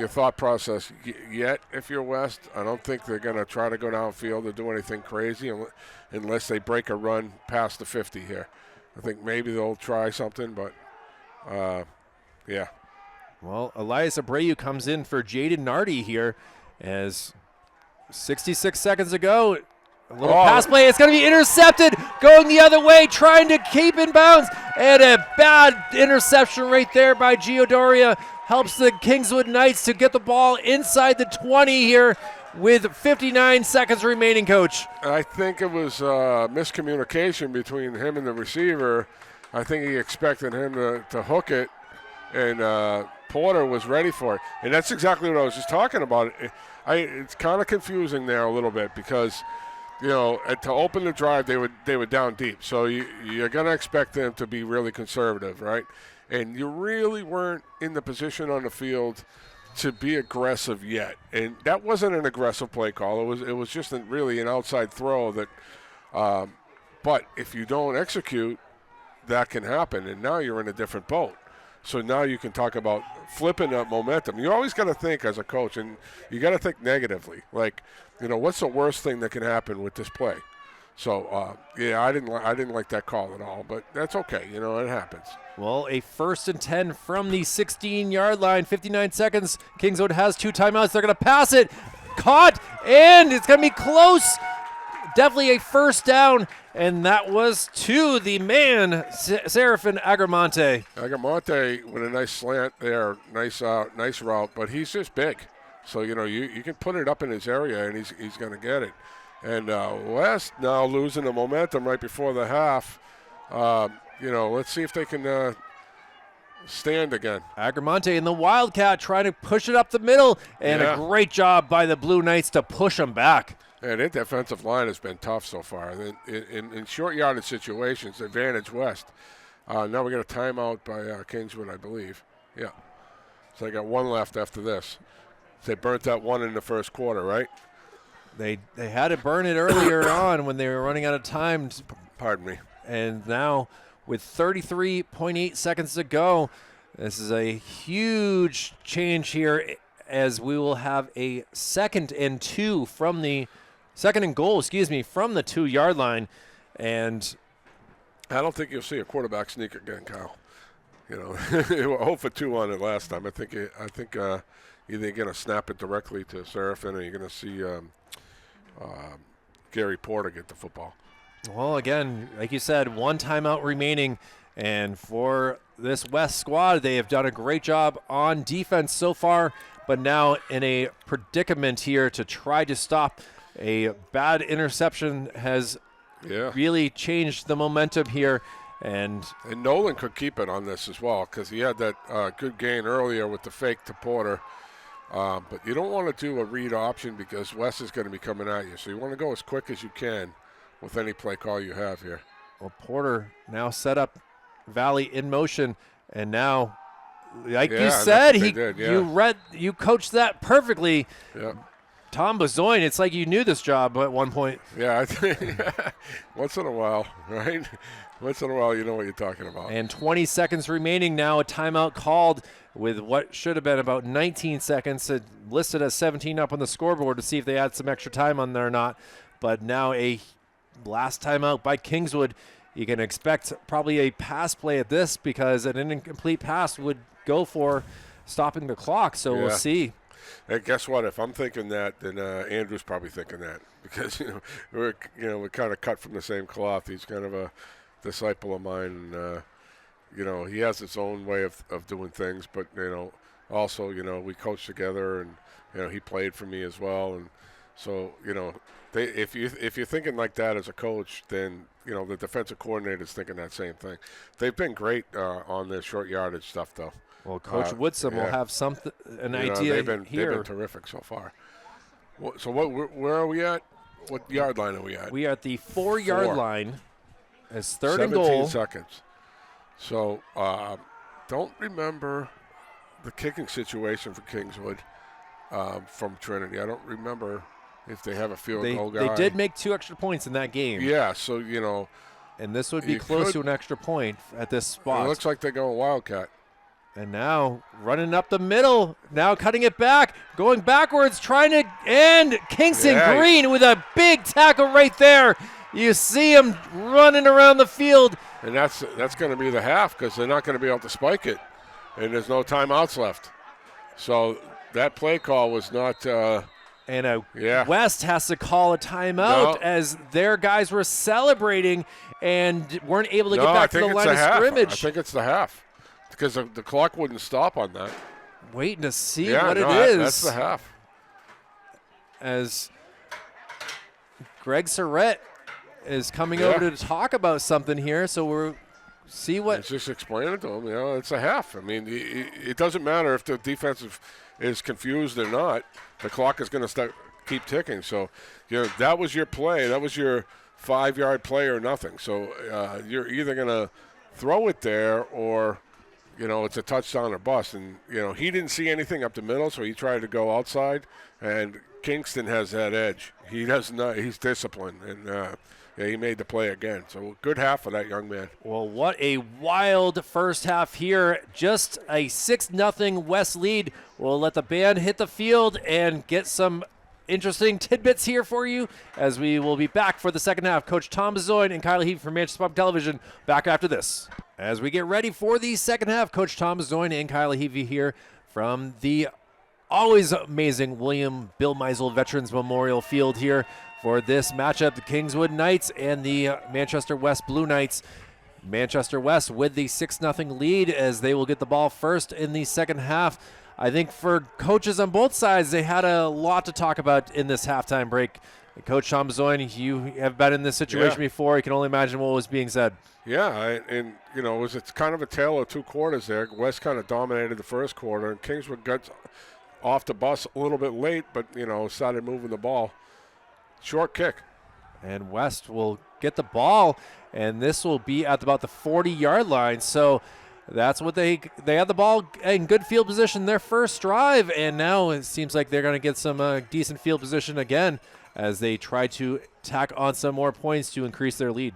thought process yet if you're West. I don't think they're going to try to go downfield or do anything crazy unless they break a run past the 50 here. I think maybe they'll try something, but, yeah. Well, Elias Abreu comes in for Jaden Nardi here as 66 seconds ago. A little pass play. It's going to be intercepted. Going the other way, trying to keep in bounds. And a bad interception right there by Gio Doria. Helps the Kingswood Knights to get the ball inside the 20 here with 59 seconds remaining, Coach. I think it was miscommunication between him and the receiver. I think he expected him to hook it, and Porter was ready for it. And that's exactly what I was just talking about. It's kind of confusing there a little bit because, to open the drive, they were down deep. So you're going to expect them to be really conservative, right? And you really weren't in the position on the field to be aggressive yet. And that wasn't an aggressive play call. It was just really an outside throw that but if you don't execute, that can happen. And now you're in a different boat. So now you can talk about flipping that momentum. You always got to think as a coach, and you got to think negatively. What's the worst thing that can happen with this play? So, I didn't like that call at all, but that's okay. It happens. Well, a 1st and 10 from the 16-yard line, 59 seconds. Kingswood has 2 timeouts. They're going to pass it. Caught, and it's going to be close. Definitely a first down, and that was to the man, Serafin Agramonte. Agramonte with a nice slant there, nice route, but he's just big. So, you can put it up in his area, and he's going to get it. And West now losing the momentum right before the half. Let's see if they can stand again. Agramonte and the Wildcat trying to push it up the middle, and a great job by the Blue Knights to push them back. And their defensive line has been tough so far. In short yardage situations, advantage West. Now we got a timeout by Kingswood, I believe. Yeah. So they got one left after this. They burnt that one in the first quarter, right? They had to burn it earlier on when they were running out of time. Pardon me. And now with 33.8 seconds to go, this is a huge change here, as we will have a second and goal, from the 2-yard line. And I don't think you'll see a quarterback sneak again, Kyle. You were 0 for 2 on it last time. I think either you're going to snap it directly to Serafin, or you're going to see Gary Porter get the football. Well, again, like you said, one timeout remaining. And for this West squad, they have done a great job on defense so far, but now in a predicament here to try to stop a bad interception has really changed the momentum here. And Nolan could keep it on this as well, because he had that good gain earlier with the fake to Porter. But you don't want to do a read option because West is going to be coming at you. So you want to go as quick as you can with any play call you have here. Well, Porter now set up Valley in motion, and now, like you said, you coached that perfectly. Yeah. Tom Bezoin, it's like you knew this job at one point. Yeah, I think once in a while, right? Once in a while, you know what you're talking about. And 20 seconds remaining now, a timeout called with what should have been about 19 seconds, listed as 17 up on the scoreboard to see if they had some extra time on there or not. But now a last timeout by Kingswood. You can expect probably a pass play at this, because an incomplete pass would go for stopping the clock. So we'll see. Hey, guess what? If I'm thinking that, then Andrew's probably thinking that, because we're kind of cut from the same cloth. He's kind of a disciple of mine, and he has his own way of doing things. But also we coached together, and he played for me as well. And so if you're thinking like that as a coach, then the defensive coordinator's thinking that same thing. They've been great on their short yardage stuff, though. Well, Coach Woodson will have an idea they've been terrific so far. So where are we at? What yard line are we at? We are at the 4-yard line. As third and 17 goal. seconds. So don't remember the kicking situation for Kingswood from Trinity. I don't remember if they have a field goal guy. They did make 2 extra points in that game. Yeah, so and this would be close to an extra point at this spot. It looks like they're going Wildcat. And now running up the middle, now cutting it back, going backwards, trying to end. Kingston Green with a big tackle right there. You see him running around the field. And that's going to be the half, because they're not going to be able to spike it, and there's no timeouts left. So that play call was not West has to call a timeout as their guys were celebrating and weren't able to get back to the line of scrimmage. I think it's the half, because the clock wouldn't stop on that. Waiting to see what it is. That's the half. As Greg Surrett is coming over to talk about something here, so we'll see what. It's just explaining to him, it's a half. I mean, it doesn't matter if the defensive is confused or not. The clock is going to keep ticking. So, that was your play. That was your 5-yard play or nothing. So you're either going to throw it there or, it's a touchdown or bust. And, he didn't see anything up the middle, so he tried to go outside. And Kingston has that edge. He does not. He's disciplined, and he made the play again. So good half for that young man. Well, what a wild first half here. Just a 6-0 West lead. We'll let the band hit the field and get some interesting tidbits here for you as we will be back for the second half. Coach Tom Bezoin and Kyle Heavey from Manchester Public Television back after this. As we get ready for the second half, Coach Tom Bezoin and Kyle Heavey here from the always amazing Bill Meisel Veterans Memorial Field here for this matchup, the Kingswood Knights and the Manchester West Blue Knights. Manchester West with the 6-0 lead as they will get the ball first in the second half. I think for coaches on both sides, they had a lot to talk about in this halftime break Coach Chambezoin, you have been in this situation before. You can only imagine what was being said. Yeah, and it's kind of a tale of two quarters there. West kind of dominated the first quarter, and Kingswood got off the bus a little bit late, but, started moving the ball. Short kick. And West will get the ball, and this will be at about the 40-yard line. So that's what they had the ball in good field position their first drive, and now it seems like they're going to get some decent field position again as they try to tack on some more points to increase their lead.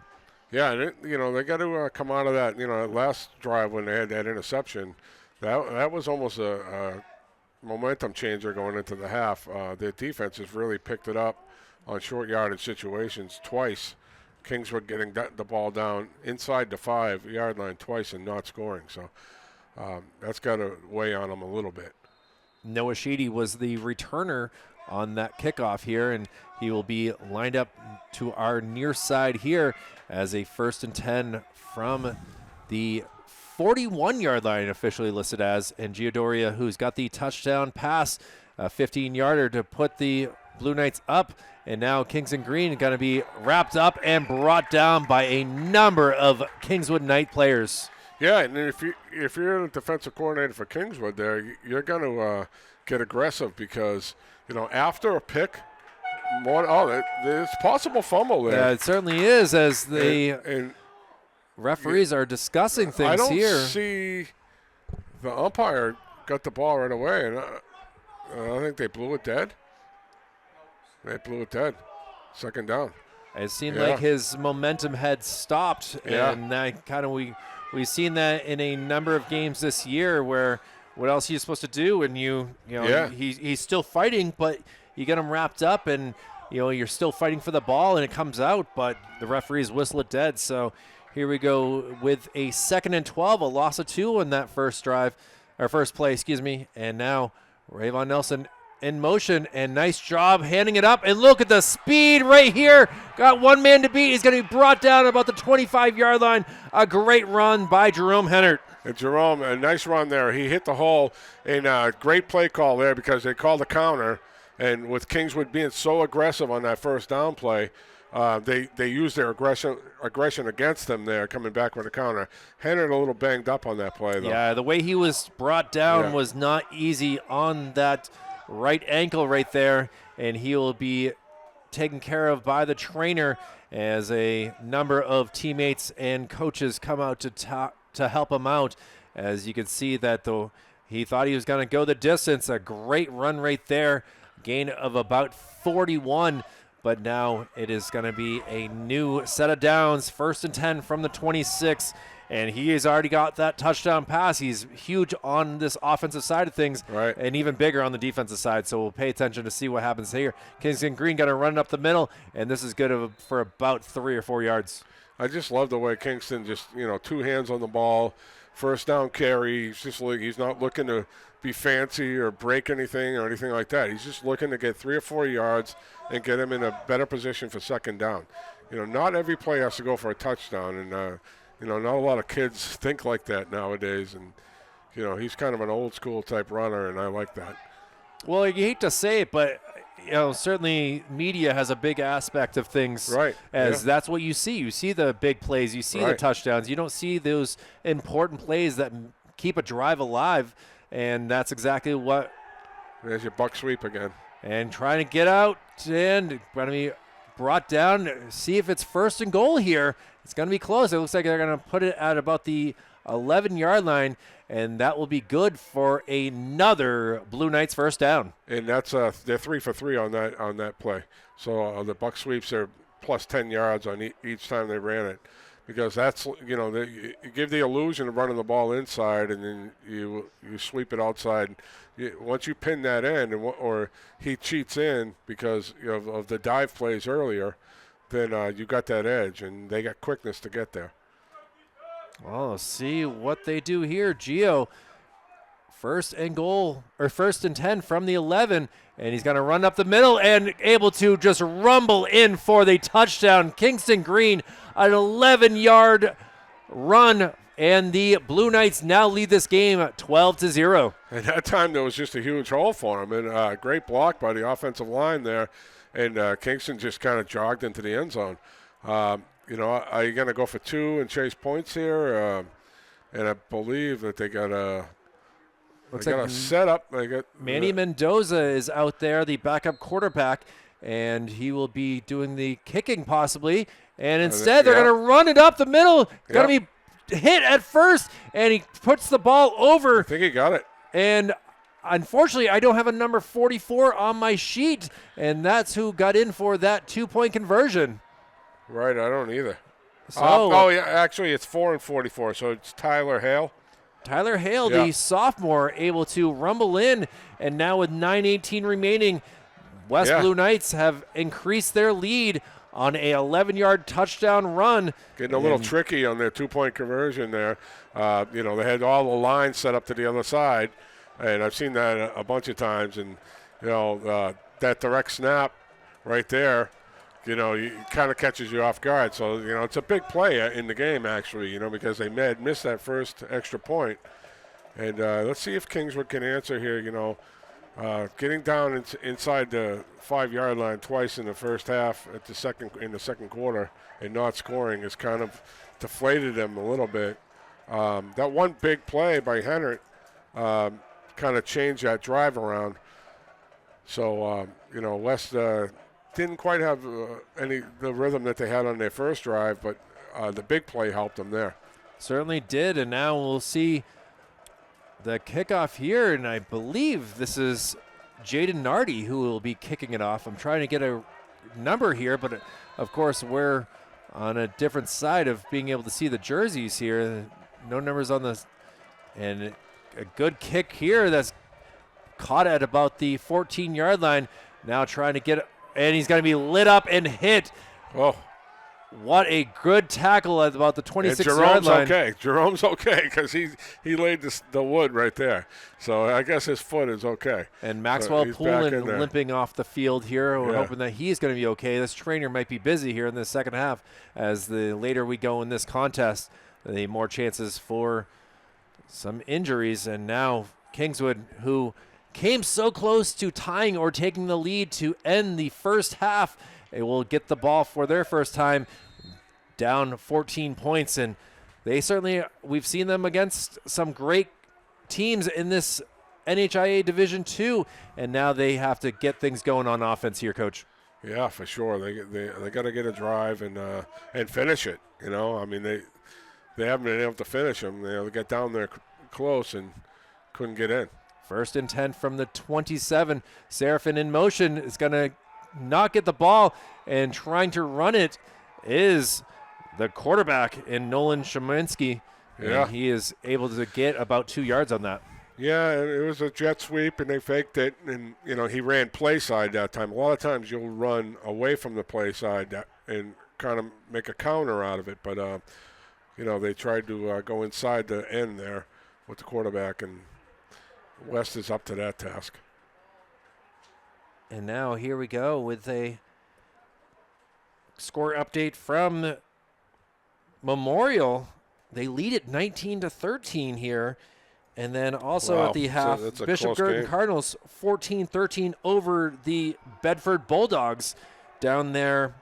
Yeah, they got to come out of that, that last drive when they had that interception. That was almost a momentum changer going into the half. Their defense has really picked it up on short yardage situations twice. Kingswood getting the ball down inside the 5-yard line twice and not scoring. So that's got to weigh on them a little bit. Noah Sheedy was the returner on that kickoff here, and he will be lined up to our near side here as a 1st and 10 from the 41-yard line, officially listed as. And Giodoria, who's got the touchdown pass, a 15-yarder to put the Blue Knights up. And now Kingston Green going to be wrapped up and brought down by a number of Kingswood Knight players. Yeah, and if you're the defensive coordinator for Kingswood there, you're going to get aggressive because, after a pick, there's possible fumble there. Yeah, it certainly is, as the referees are discussing things here. I don't see the umpire got the ball right away, and I think they blew it dead. They blew it dead. 2nd down. It seemed like his momentum had stopped, and that kind of we've seen that in a number of games this year where what else are you supposed to do? And he's still fighting, but you get him wrapped up, and you're still fighting for the ball, and it comes out, but the referees whistle it dead. So here we go with a 2nd and 12, a loss of 2 on that first play, and now Rayvon Nelson in motion, and nice job handing it up, and look at the speed right here. Got one man to beat. He's going to be brought down about the 25-yard line. A great run by Jerome Hennert. And Jerome, a nice run there. He hit the hole, and a great play call there because they called a counter, and with Kingswood being so aggressive on that first down play, they used their aggression against them there, coming back with a counter. Hennert a little banged up on that play, though. Yeah, the way he was brought down was not easy on that right ankle right there, and he will be taken care of by the trainer as a number of teammates and coaches come out to help him out. As you can see that he thought he was going to go the distance. A great run right there, gain of about 41, but now it is going to be a new set of downs. 1st and 10 from the 26. And he has already got that touchdown pass. He's huge on this offensive side of things, right, and even bigger on the defensive side. So we'll pay attention to see what happens here. Kingston Green got to run it up the middle, and this is good for about 3 or 4 yards. I just love the way Kingston just, 2 hands on the ball, first down carry. He's not looking to be fancy or break anything or anything like that. He's just looking to get 3 or 4 yards and get him in a better position for 2nd down. Not every play has to go for a touchdown, and not a lot of kids think like that nowadays, and he's kind of an old school type runner, and I like that. Well, you hate to say it, but certainly media has a big aspect of things, right? As that's what you see. You see the big plays, you see the touchdowns. You don't see those important plays that keep a drive alive, and that's exactly what. There's your buck sweep again. And trying to get out and going to be brought down. See if it's 1st and goal here. It's going to be close. It looks like they're going to put it at about the 11-yard line, and that will be good for another Blue Knights first down. And that's they're 3 for 3 on that play. So the buck sweeps are plus 10 yards on each time they ran it, because that's you give the illusion of running the ball inside, and then you sweep it outside. Once you pin that in, or he cheats in because of the dive plays earlier, then you got that edge, and they got quickness to get there. Well, let's see what they do here. Gio, 1st and goal, or 1st and 10 from the 11, and he's going to run up the middle and able to just rumble in for the touchdown. Kingston Green, an 11-yard run, and the Blue Knights now lead this game 12-0. At that time, there was just a huge hole for him, and great block by the offensive line there. and Kingston just kind of jogged into the end zone. You know, are you going to go for 2 and chase points here? And I believe that they got a setup. They got Manny Mendoza is out there, the backup quarterback, and he will be doing the kicking possibly. And instead, they're going to run it up the middle. Going to be hit at first, and he puts the ball over. I think he got it. And unfortunately, I don't have a number 44 on my sheet, and that's who got in for that 2-point conversion. Right, I don't either. So, yeah, actually, it's 4 and 44, so it's Tyler Hale. Tyler Hale, the sophomore, able to rumble in, and now with 9:18 remaining, West Blue Knights have increased their lead on a 11-yard touchdown run. Getting a little tricky on their 2-point conversion there. You know, they had all the lines set up to the other side, and I've seen that a bunch of times. And, you know, that direct snap right there, you know, it kind of catches you off guard. So, you know, it's a big play in the game, actually, you know, because they missed that first extra point. And let's see if Kingswood can answer here, you know. Getting down inside the 5-yard line twice in the first half in the second quarter and not scoring has kind of deflated them a little bit. That one big play by Henry kind of changed that drive around. So, you know, West didn't quite have the rhythm that they had on their first drive, but the big play helped them there. Certainly did, and now we'll see the kickoff here, and I believe this is Jaden Nardi who will be kicking it off. I'm trying to get a number here, but of course we're on a different side of being able to see the jerseys here. No numbers on this, and a good kick here that's caught at about the 14-yard line. Now trying to get it, and he's going to be lit up and hit. Oh. What a good tackle at about the 26-yard line. Jerome's okay because he laid the wood right there. So I guess his foot is okay. And Maxwell Poulin limping off the field here. We're hoping that he's going to be okay. This trainer might be busy here in the second half. As the later we go in this contest, the more chances for some injuries. And now Kingswood, who came so close to tying or taking the lead to end the first half, they will get the ball for their first time, down 14 points. And they certainly, we've seen them against some great teams in this NHIAA Division II, and now they have to get things going on offense here, Coach. Yeah, for sure. They got to get a drive and finish it. You know, I mean, they haven't been able to finish them. They got down there close and couldn't get in. 1st and 10 from the 27. Seraphin in motion is going to not get the ball, and trying to run it is the quarterback in Nolan Shemansky. Yeah. And he is able to get about 2 yards on that. Yeah, it was a jet sweep, and they faked it, and, you know, he ran play side that time. A lot of times you'll run away from the play side and kind of make a counter out of it, but, you know, they tried to go inside the end there with the quarterback, and West is up to that task. And now here we go with a score update from Memorial. They lead it 19-13 here. And then also at the half, Bishop Girton Cardinals 14-13 over the Bedford Bulldogs down there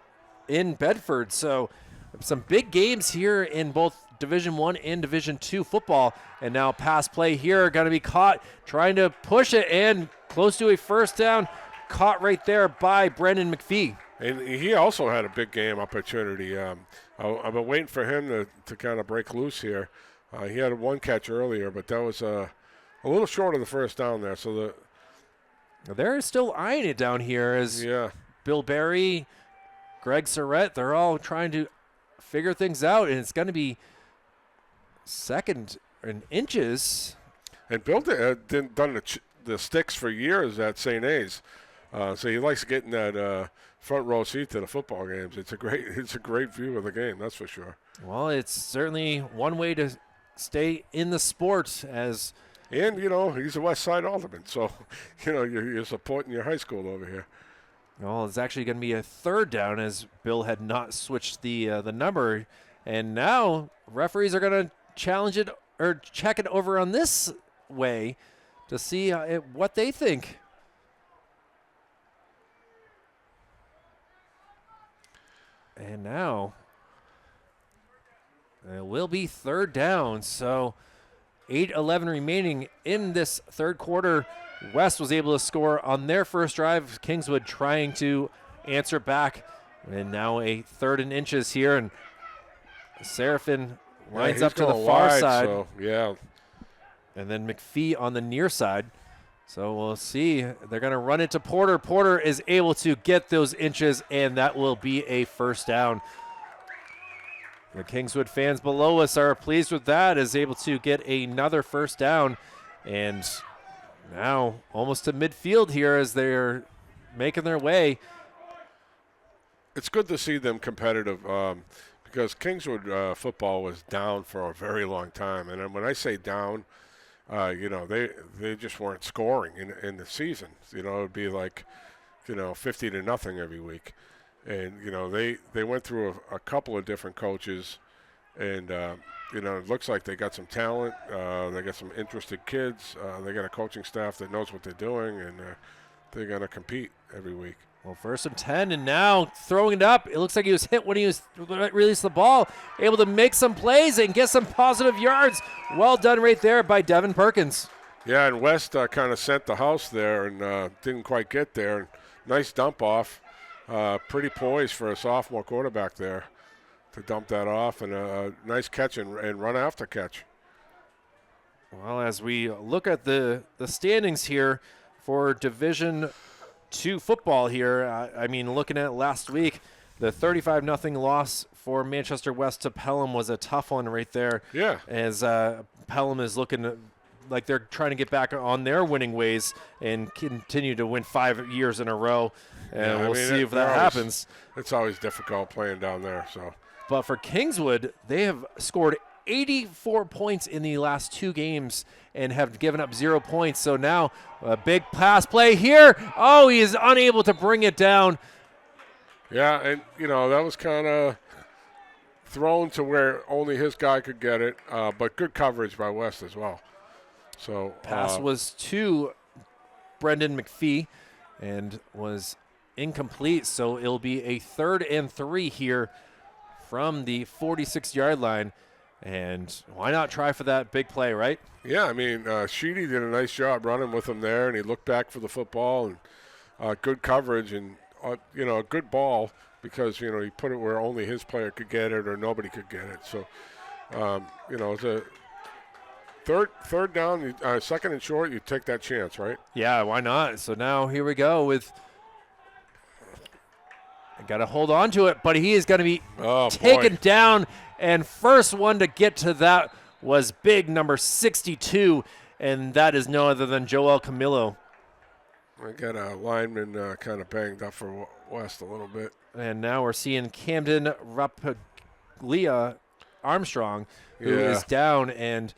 in Bedford. So some big games here in both Division I and Division II football. And now pass play here, going to be caught, trying to push it and close to a first down. Caught right there by Brendan McPhee. And he also had a big game opportunity. I've been waiting for him to kind of break loose here. He had one catch earlier, but that was a little short of the first down there. So they're still eyeing it down here as Bill Berry, Greg Surrett, they're all trying to figure things out, and it's going to be second in inches. And Bill done the sticks for years at St. A's. So he likes getting that front row seat to the football games. It's a great view of the game, that's for sure. Well, it's certainly one way to stay in the sport and you know, he's a West Side Alderman, so you know you're supporting your high school over here. Well, it's actually going to be a third down as Bill had not switched the number, and now referees are going to challenge it or check it over on this way to see what they think. And now it will be third down. So 8:11 remaining in this third quarter. West was able to score on their first drive. Kingswood trying to answer back. And now a 3rd and inches here. And Seraphin lines up to the far wide, side. So, yeah. And then McPhee on the near side. So we'll see. They're going to run it to Porter. Porter is able to get those inches, and that will be a first down. The Kingswood fans below us are pleased with that, is able to get another first down. And now almost to midfield here as they're making their way. It's good to see them competitive because Kingswood football was down for a very long time. And when I say down, they just weren't scoring in the season. It would be like, 50-0 every week. And, they went through a couple of different coaches. And, it looks like they got some talent. They got some interested kids. They got a coaching staff that knows what they're doing. And they're going to compete every week. Well, 1st and 10, and now throwing it up. It looks like he was hit when he was released the ball. Able to make some plays and get some positive yards. Well done right there by Devin Perkins. Yeah, and West kind of sent the house there and didn't quite get there. Nice dump off. Pretty poised for a sophomore quarterback there to dump that off, and a nice catch and run after catch. Well, as we look at the standings here for Division II football here, looking at last week, the 35-0 loss for Manchester West to Pelham was a tough one right there. Yeah. As Pelham is looking like they're trying to get back on their winning ways and continue to win 5 years in a row. And we'll see if that happens. It's always difficult playing down there. So, but for Kingswood, they have scored 84 points in the last 2 games and have given up 0 points. So now a big pass play here. Oh, he is unable to bring it down. Yeah, and, that was kind of thrown to where only his guy could get it, but good coverage by West as well. So pass was to Brendan McPhee and was incomplete. So it'll be a 3rd and 3 here from the 46-yard line. And why not try for that big play, right? Yeah, Sheedy did a nice job running with him there, and he looked back for the football and good coverage and, a good ball because, he put it where only his player could get it or nobody could get it. So, it's a third down, 2nd and short, you take that chance, right? Yeah, why not? So now here we go with – got to hold on to it, but he is going to be taken down. And first one to get to that was big number 62, and that is no other than Joel Camillo. I got a lineman kind of banged up for West a little bit. And now we're seeing Camden Rapaglia Armstrong, who is down, and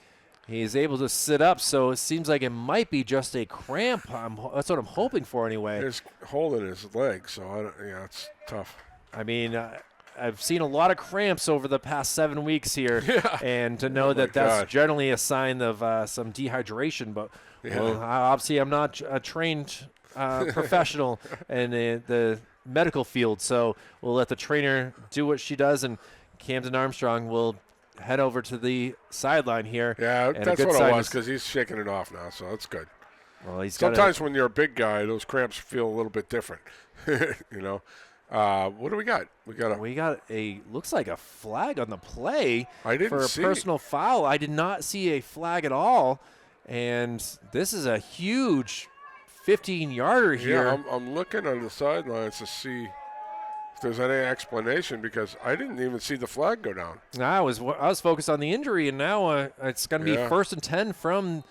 he's able to sit up. So it seems like it might be just a cramp. That's what I'm hoping for anyway. There's a hole in his leg, so it's tough. I've seen a lot of cramps over the past 7 weeks here, and to know that's generally a sign of some dehydration. But obviously I'm not a trained professional in the medical field, so we'll let the trainer do what she does, and Camden Armstrong will head over to the sideline here. Yeah, that's what it was because he's shaking it off now, so that's good. Well, sometimes when you're a big guy, those cramps feel a little bit different, What do we got? We got looks like a flag on the play. I didn't for a see. Personal foul. I did not see a flag at all, and this is a huge 15-yarder here. Yeah, I'm looking on the sidelines to see if there's any explanation because I didn't even see the flag go down. I was focused on the injury, and now it's going to be 1st and 10 from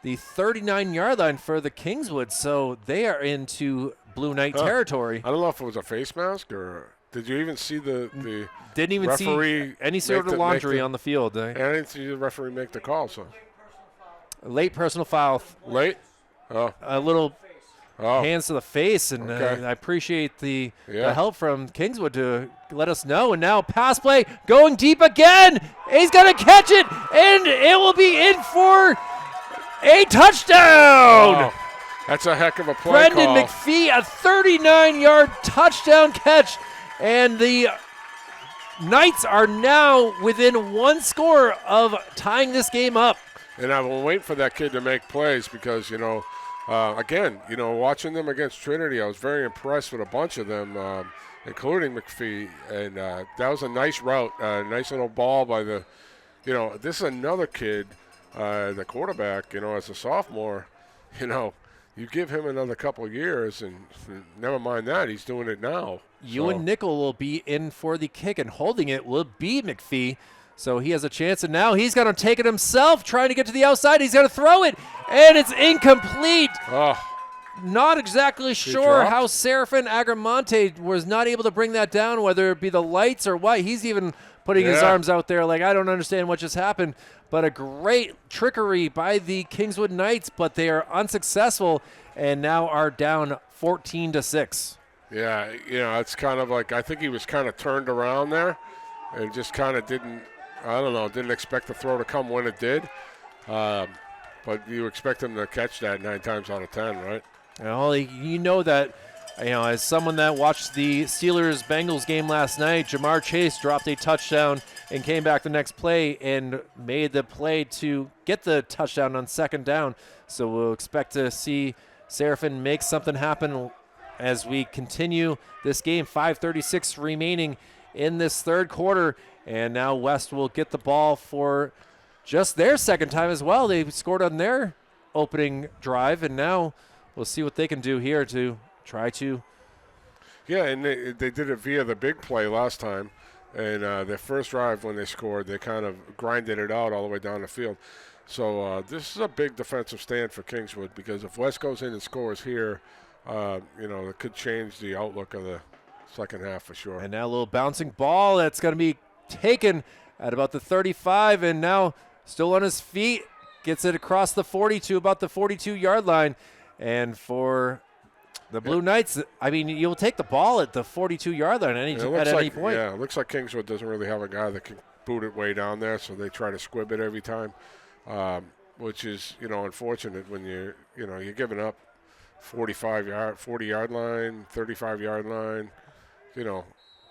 the 39-yard line for the Kingswood, so they are into Blue Knight territory. I don't know if it was a face mask or did you even see the didn't even see any sort of laundry on the field. I didn't see the referee make the call. So late personal foul. Late? A little hands to the face, and I appreciate the help from Kingswood to let us know. And now pass play going deep again. He's going to catch it, and it will be in for a touchdown. Oh, that's a heck of a play Brendan McPhee, a 39-yard touchdown catch, and the Knights are now within one score of tying this game up. And I will wait for that kid to make plays because, again, watching them against Trinity, I was very impressed with a bunch of them, including McPhee. And that was a nice route, a nice little ball by the, this is another kid, the quarterback, as a sophomore, you give him another couple of years, and never mind that, he's doing it now. Ewan Nickel will be in for the kick, and holding it will be McPhee. So he has a chance, and now he's going to take it himself, trying to get to the outside. He's going to throw it, and it's incomplete. Oh. Not exactly sure how Serafin Agramonte was not able to bring that down, whether it be the lights or what. He's even putting his arms out there like, I don't understand what just happened. But a great trickery by the Kingswood Knights, but they are unsuccessful and now are down 14-6. Yeah, it's kind of like, I think he was kind of turned around there and just kind of didn't expect the throw to come when it did. But you expect him to catch that 9 times out of 10, right? Well, that, as someone that watched the Steelers-Bengals game last night, Jamar Chase dropped a touchdown and came back the next play and made the play to get the touchdown on second down. So we'll expect to see Serafin make something happen as we continue this game. 5:36 remaining in this third quarter, and now West will get the ball for just their second time as well. They scored on their opening drive, and now we'll see what they can do here to try to. Yeah, and they did it via the big play last time. And their first drive when they scored, they kind of grinded it out all the way down the field. So this is a big defensive stand for Kingswood because if West goes in and scores here, it could change the outlook of the second half for sure. And now a little bouncing ball that's going to be taken at about the 35, and now still on his feet, gets it across the 40 to about the 42-yard line. And for the Blue Knights, you'll take the ball at the 42-yard line at any point. Yeah, it looks like Kingswood doesn't really have a guy that can boot it way down there, so they try to squib it every time, which is, unfortunate when you're giving up 40-yard line, 35-yard line.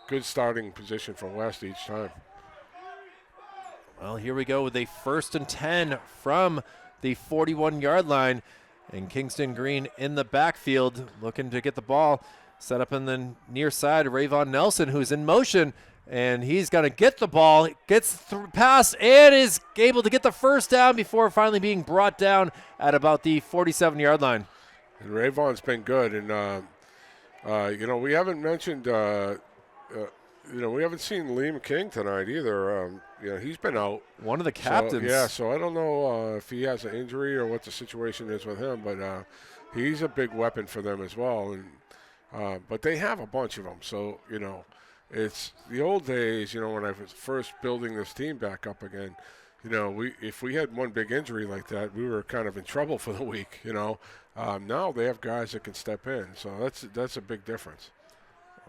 Good starting position for West each time. Well, here we go with a 1st and 10 from the 41-yard line. And Kingston Green in the backfield looking to get the ball set up in the near side. Rayvon Nelson, who's in motion, and he's going to get the ball, gets past, and is able to get the first down before finally being brought down at about the 47-yard line. And Rayvon's been good. And, we haven't mentioned, we haven't seen Liam King tonight either. He's been out. One of the captains. So I don't know if he has an injury or what the situation is with him, but he's a big weapon for them as well. And but they have a bunch of them. So, it's the old days, when I was first building this team back up again, if we had one big injury like that, we were kind of in trouble for the week, Now they have guys that can step in. So that's a big difference.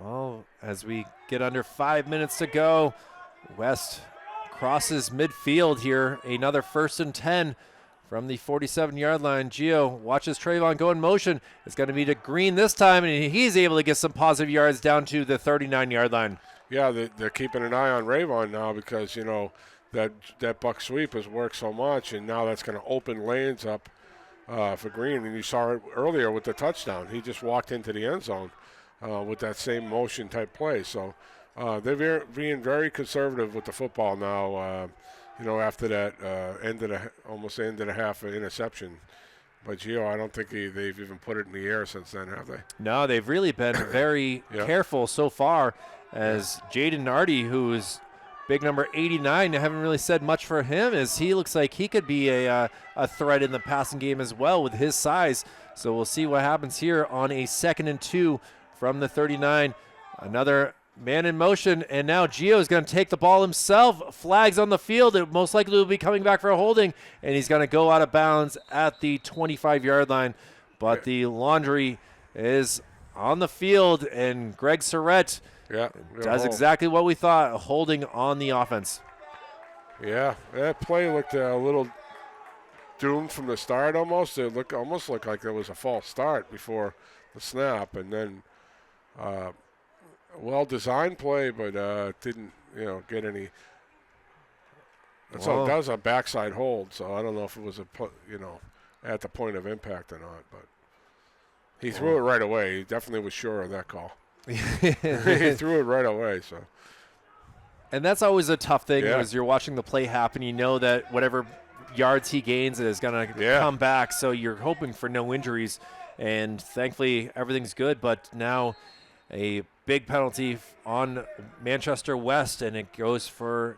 Well, as we get under 5 minutes to go, West crosses midfield here. Another 1st and 10 from the 47-yard line. Gio watches Trayvon go in motion. It's going to be to Green this time, and he's able to get some positive yards down to the 39-yard line. Yeah, they're keeping an eye on Rayvon now because, that buck sweep has worked so much, and now that's going to open lanes up for Green. And you saw it earlier with the touchdown. He just walked into the end zone with that same motion type play. So they're being very conservative with the football now, after that almost end of the half of interception. But, Gio, I don't think they've even put it in the air since then, have they? No, they've really been very careful so far as Jaden Nardi, who is big number 89, I haven't really said much for him as he looks like he could be a threat in the passing game as well with his size. So we'll see what happens here on a 2nd and 2 from the 39. Another man in motion, and now Gio is going to take the ball himself. Flags on the field. It most likely will be coming back for a holding, and he's going to go out of bounds at the 25-yard line. But the laundry is on the field, and Greg Surrett does exactly what we thought, holding on the offense. Yeah, that play looked a little doomed from the start almost. It almost looked like there was a false start before the snap, and then well-designed play, but didn't get any. So that was a backside hold, so I don't know if it was at the point of impact or not, but he threw it right away. He definitely was sure of that call. He threw it right away, so. And that's always a tough thing Yeah. as you're watching the play happen. You know that whatever yards he gains is going to come back, so you're hoping for no injuries. And thankfully, everything's good. But now a big penalty on Manchester West, and it goes for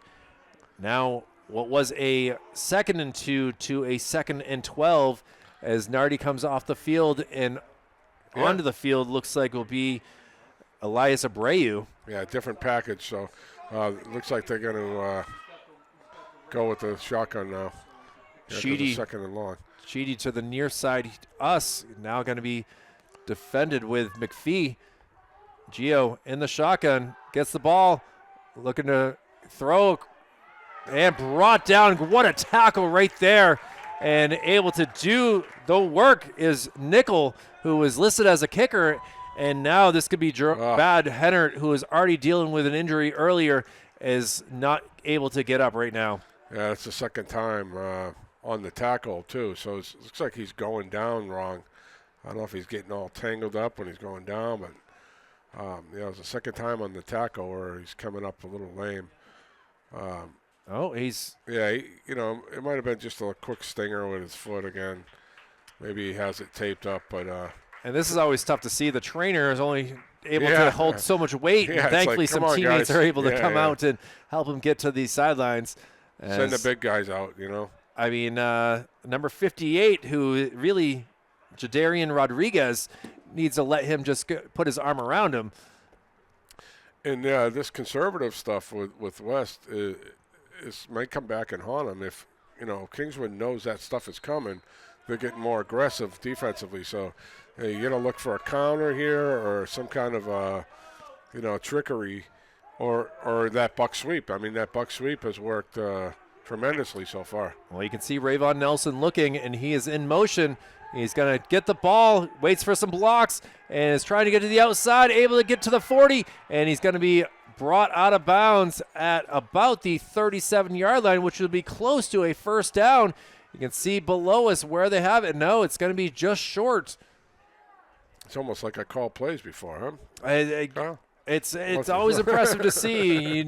now what was a 2nd and 2 to a 2nd and 12 as Nardi comes off the field and onto the field. Looks like will be Elias Abreu. Yeah, different package. So looks like they're going to go with the shotgun now. Sheedy, 2nd and long. Sheedy to the near side. Us now going to be defended with McPhee. Gio in the shotgun, gets the ball, looking to throw, and brought down. What a tackle right there. And able to do the work is Nickel, who was listed as a kicker. And now this could be Bad Hennert, who was already dealing with an injury earlier, is not able to get up right now. Yeah, it's the 2nd time on the tackle, too. So it looks like he's going down wrong. I don't know if he's getting all tangled up when he's going down, but it's the 2nd time on the tackle where he's coming up a little lame. He's... Yeah, it might have been just a quick stinger with his foot again. Maybe he has it taped up, but... And this is always tough to see. The trainer is only able to hold so much weight. Yeah, and thankfully, like, some on, teammates guys. are able to come out and help him get to these sidelines. Send the big guys out, I mean, number 58, who really, Jadarian Rodriguez, needs to let him just put his arm around him. And this conservative stuff with West might come back and haunt him if, Kingswood knows that stuff is coming. They're getting more aggressive defensively. So you got to look for a counter here or some kind of, trickery or that buck sweep. I mean, that buck sweep has worked tremendously so far. Well, you can see Rayvon Nelson looking, and he is in motion. He's going to get the ball, waits for some blocks, and is trying to get to the outside, able to get to the 40, and he's going to be brought out of bounds at about the 37-yard line, which will be close to a first down. You can see below us where they have it. No, it's going to be just short. It's almost like I called plays before, huh? It's always impressive to see.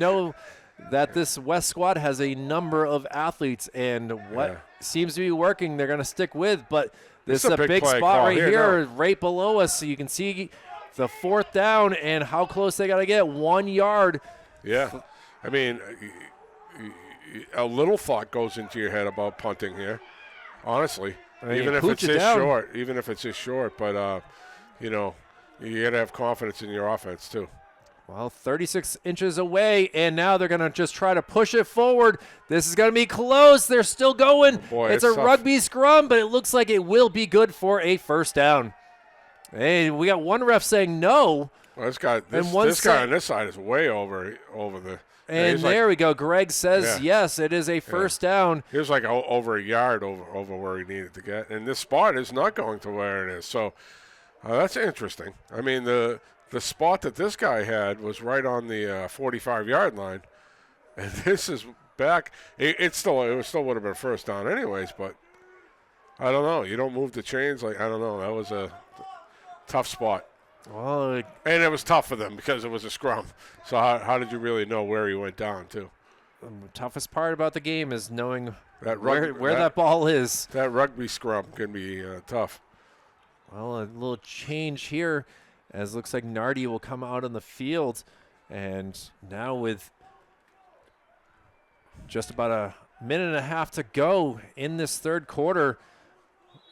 That this West squad has a number of athletes, and what seems to be working, they're going to stick with. But this is a big spot right here, right below us, so you can see the 4th down and how close they got to get. 1 yard. Yeah, I mean, a little thought goes into your head about punting here, honestly. Even if it's just short, but you got to have confidence in your offense too. Well, 36 inches away, and now they're going to just try to push it forward. This is going to be close. They're still going. Boy, it's a tough. Rugby scrum, but it looks like it will be good for a first down. Hey, we got one ref saying no. Well, this guy on this side is way over the. And there we go. Greg says yes, it is a first down. He was like over a yard over where he needed to get, and this spot is not going to where it is. So that's interesting. I mean, the spot that this guy had was right on the 45-yard line, and this is back. It still would have been first down anyways, but I don't know. You don't move the chains I don't know. That was a tough spot. Well, and it was tough for them because it was a scrum. So how did you really know where he went down to? The toughest part about the game is knowing that where that ball is. That rugby scrum can be tough. Well, a little change here, as it looks like Nardi will come out on the field. And now with just about a minute and a half to go in this third quarter,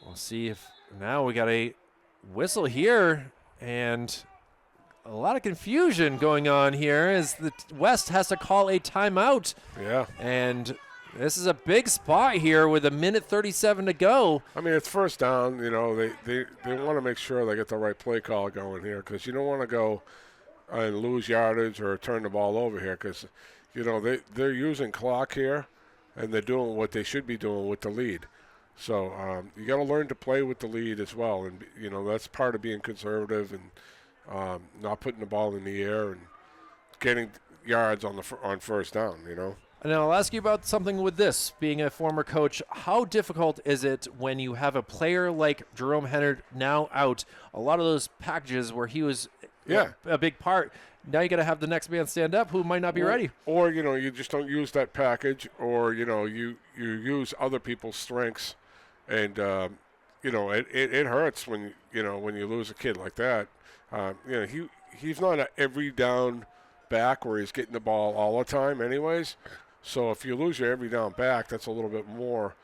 we'll see if now we got a whistle here. And a lot of confusion going on here as the West has to call a timeout. Yeah. And this is a big spot here with 1:37 to go. I mean, it's first down. They want to make sure they get the right play call going here because you don't want to go and lose yardage or turn the ball over here because, they're using clock here and they're doing what they should be doing with the lead. So you got to learn to play with the lead as well, and that's part of being conservative and not putting the ball in the air and getting yards on first down. And I'll ask you about something with this. Being a former coach, how difficult is it when you have a player like Jerome Hennard now out? A lot of those packages where he was a big part. Now you got to have the next man stand up who might not be ready. Or, you just don't use that package, or, you use other people's strengths. And, it hurts when you lose a kid like that. He's not an every down back where he's getting the ball all the time anyways. So if you lose your every down back, that's a little bit more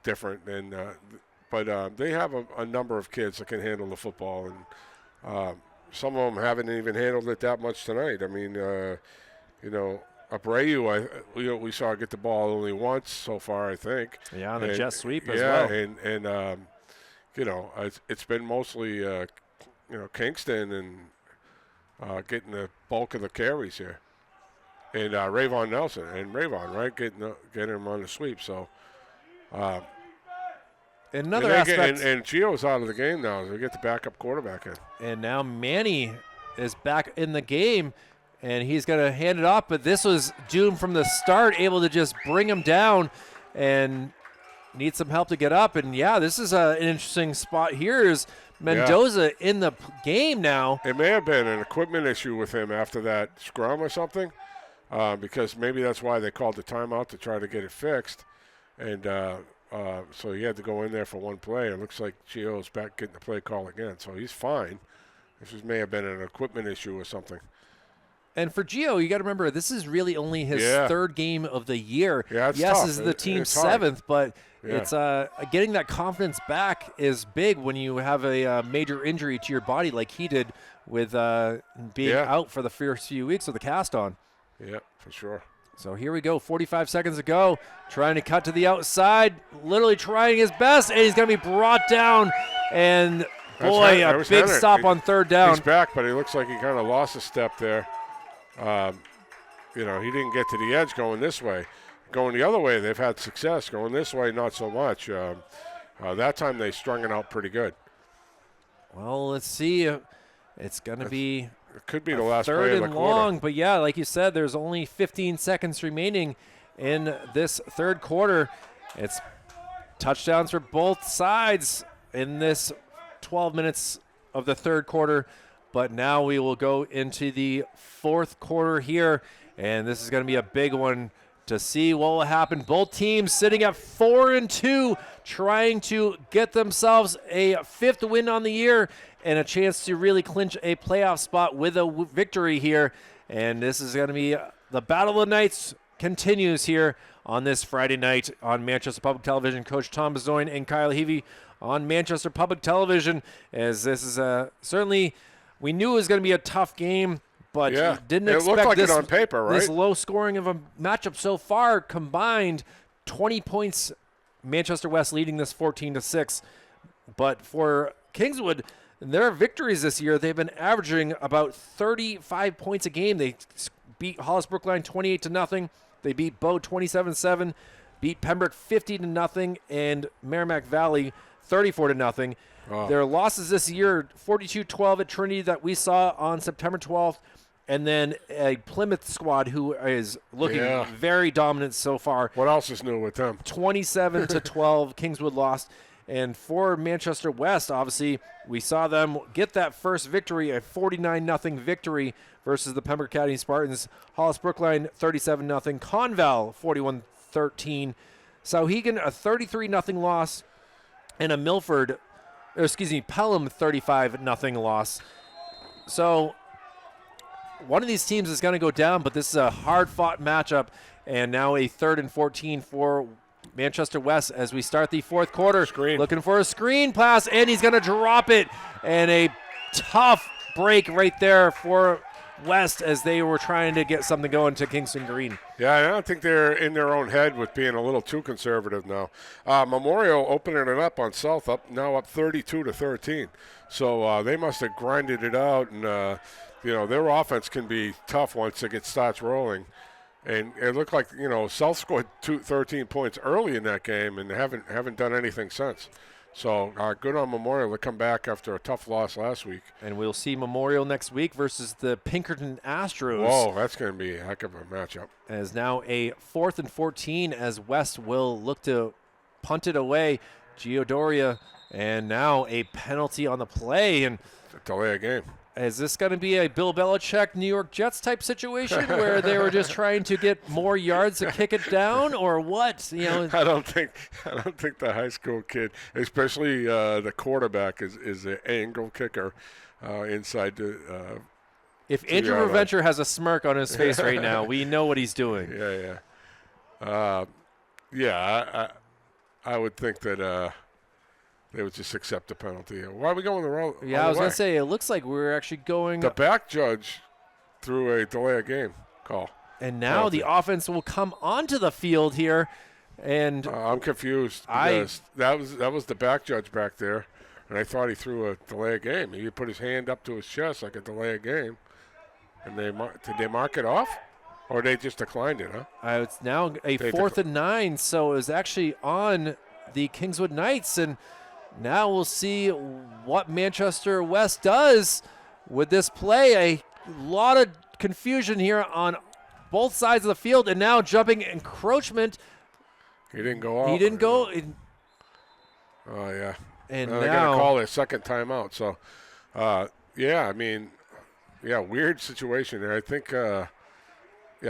different. And but they have a number of kids that can handle the football, and some of them haven't even handled it that much tonight. I mean, Abreu, we saw get the ball only once so far, I think. Yeah, on a jet sweep as well. And it's been mostly Kingston and getting the bulk of the carries here. And Rayvon Nelson right, getting him on the sweep. So another aspect, and Gio's out of the game now. So we get the backup quarterback in. And now Manny is back in the game, and he's going to hand it off. But this was Doom from the start, able to just bring him down and need some help to get up. And, this is an interesting spot here is Mendoza in the game now. It may have been an equipment issue with him after that scrum or something, because maybe that's why they called the timeout to try to get it fixed. And so he had to go in there for one play. It looks like Gio's back getting the play call again. So he's fine. This may have been an equipment issue or something. And for Gio, you got to remember, this is really only his third game of the year. Yeah, it's yes, tough. this is the team's hard. seventh, but it's getting that confidence back is big when you have a major injury to your body like he did with being out for the first few weeks with the cast on. Yeah, for sure. So here we go, 45 seconds to go, trying to cut to the outside, literally trying his best, and he's going to be brought down. And, boy, a big Hennard. stop on third down. He's back, but he looks like he kind of lost a step there. He didn't get to the edge going this way. Going the other way, they've had success. Going this way, not so much. That time they strung it out pretty good. Well, let's see. It's going to be it could be the last play third of the and quarter. long, but like you said, there's only 15 seconds remaining in this third quarter. It's touchdowns for both sides in this 12 minutes of the third quarter. But now we will go into the fourth quarter here, and this is going to be a big one to see what will happen. Both teams sitting at 4-2, trying to get themselves a fifth win on the year and a chance to really clinch a playoff spot with a victory here. And this is going to be the Battle of the Nights continues here on this Friday night on Manchester Public Television. Coach Tom Bezoin and Kyle Heavey on Manchester Public Television, as this is certainly – we knew it was going to be a tough game, but didn't expect looked like this, it on paper, right? This low scoring of a matchup so far. Combined 20 points, Manchester West leading this 14-6. But for Kingswood, their victories this year, they've been averaging about 35 points a game. They beat Hollis Brookline 28-0. They beat Bow 27-7, beat Pembroke 50-0, and Merrimack Valley 34-0. Oh. Their losses this year, 42-12 at Trinity that we saw on September 12th, and then a Plymouth squad who is looking very dominant so far. What else is new with them? 27-12, Kingswood lost. And for Manchester West, obviously, we saw them get that first victory, a 49-0 victory versus the Pembroke Academy Spartans. Hollis Brookline, 37-0. Conval, 41-13. Sauhegan, a 33-0 loss. And a Pelham 35-0 loss. So one of these teams is going to go down, but this is a hard-fought matchup. And now a 3rd and 14 for Manchester West as we start the fourth quarter. Screen. Looking for a screen pass, and he's going to drop it. And a tough break right there for West as they were trying to get something going to Kingston Green. Yeah, I don't think they're in their own head with being a little too conservative now. Memorial opening it up on South, now up 32-13. So they must have grinded it out, and their offense can be tough once it starts rolling. And it looked like South scored 13 points early in that game and haven't done anything since. So good on Memorial to come back after a tough loss last week. And we'll see Memorial next week versus the Pinkerton Astros. Whoa, that's going to be a heck of a matchup. As now a 4th and 14 as West will look to punt it away. Giodoria, and now a penalty on the play. And Delay a game. is this going to be a Bill Belichick New York Jets type situation where they were just trying to get more yards to kick it down, or what? I don't think the high school kid, especially the quarterback, is an angle kicker inside the. If Andrew Reventure has a smirk on his face right now, we know what he's doing. I would think that they would just accept the penalty. Why are we going the wrong? Yeah, I was going to say, it looks like we're actually going. The back judge threw a delay a game call. And now the offense will come onto the field here. And I'm confused because that was the back judge back there, and I thought he threw a delay a game. He put his hand up to his chest like a delay a game. And did they mark it off? Or they just declined it, huh? It's now a 4th and 9, so it was actually on the Kingswood Knights. And now we'll see what Manchester West does with this play. A lot of confusion here on both sides of the field, and now jumping encroachment. He didn't go off. He didn't go. Oh, yeah. And now now they're going to call their second timeout. So, weird situation there. I think,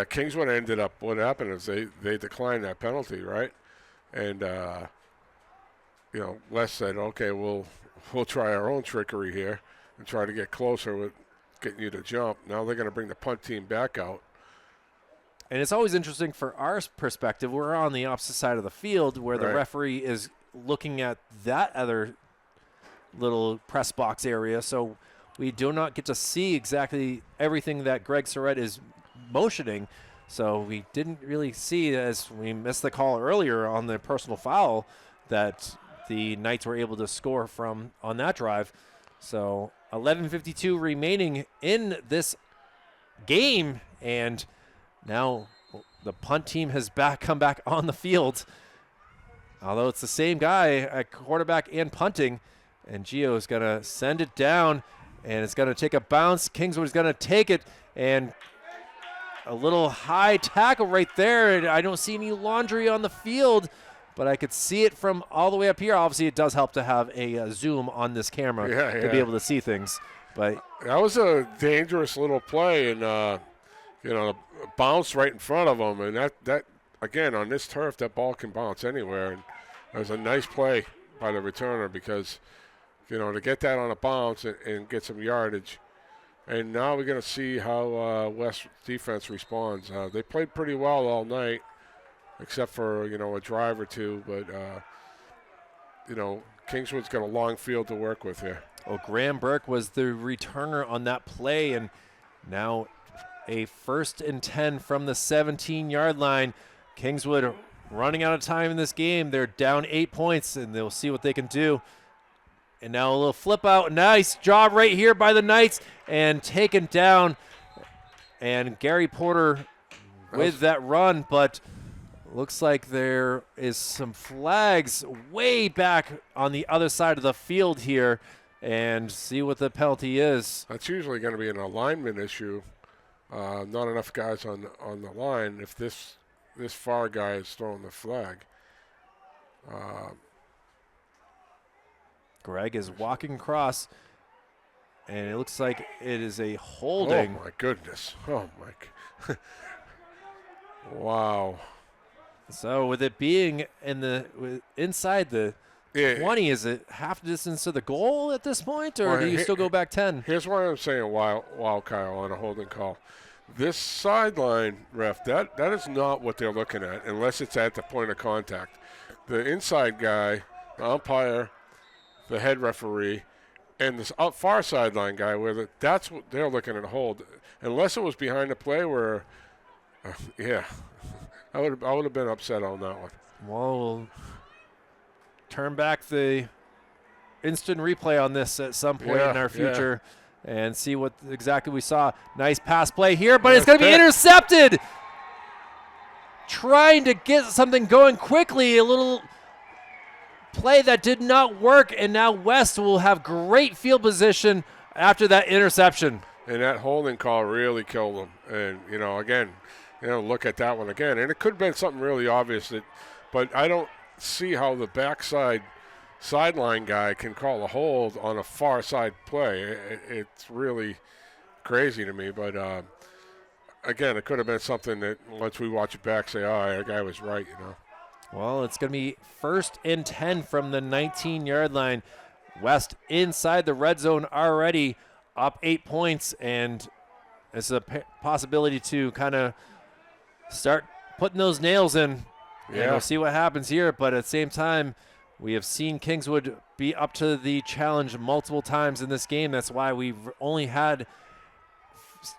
Kingswood ended up, what happened is they declined that penalty, right? And, Les said, okay, we'll try our own trickery here and try to get closer with getting you to jump. Now they're going to bring the punt team back out. And it's always interesting for our perspective. We're on the opposite side of the field where the referee is looking at that other little press box area. So we do not get to see exactly everything that Greg Surratt is motioning. So we didn't really see, as we missed the call earlier on the personal foul, that the Knights were able to score from on that drive. So 11:52 remaining in this game, and now the punt team has come back on the field. Although it's the same guy at quarterback and punting, and Gio is going to send it down, and it's going to take a bounce. Kingswood is going to take it, and a little high tackle right there. And I don't see any laundry on the field, but I could see it from all the way up here. Obviously, it does help to have a zoom on this camera to be able to see things. But that was a dangerous little play, and bounce right in front of him. And that again, on this turf, that ball can bounce anywhere. And it was a nice play by the returner because, to get that on a bounce and get some yardage. And now we're going to see how West defense responds. They played pretty well all night, except for, a drive or two. But, Kingswood's got a long field to work with here. Well, Graham Burke was the returner on that play, and now a 1st and 10 from the 17-yard line. Kingswood running out of time in this game. They're down 8 points, and they'll see what they can do. And now a little flip out. Nice job right here by the Knights, and taken down. And Gary Porter with that run, but looks like there is some flags way back on the other side of the field here, and see what the penalty is. That's usually going to be an alignment issue. Not enough guys on the line if this far guy is throwing the flag. Greg is walking across, and it looks like it is a holding. Oh, my goodness. Oh, my. Wow. So with it being inside the 20, is it half distance to the goal at this point, or do you still go back 10? Here's why I'm saying wow, Kyle, on a holding call. This sideline ref, that is not what they're looking at unless it's at the point of contact. The inside guy, the umpire, the head referee, and this far sideline guy, that's what they're looking at hold. Unless it was behind the play where, I would have been upset on that one. Well, we'll turn back the instant replay on this at some point in our future and see what exactly we saw. Nice pass play here, but it's going to be intercepted. Trying to get something going quickly, a little play that did not work, and now West will have great field position after that interception. And that holding call really killed them. And, again, look at that one again. And it could have been something really obvious, but I don't see how the backside sideline guy can call a hold on a far side play. It's really crazy to me. But, again, it could have been something that once we watch it back, say, oh, that guy was right, Well, it's going to be 1st and 10 from the 19-yard line. West inside the red zone already, up 8 points, and it's a possibility to kind of start putting those nails in. Yeah. And we'll see what happens here, but at the same time, we have seen Kingswood be up to the challenge multiple times in this game. That's why we've only had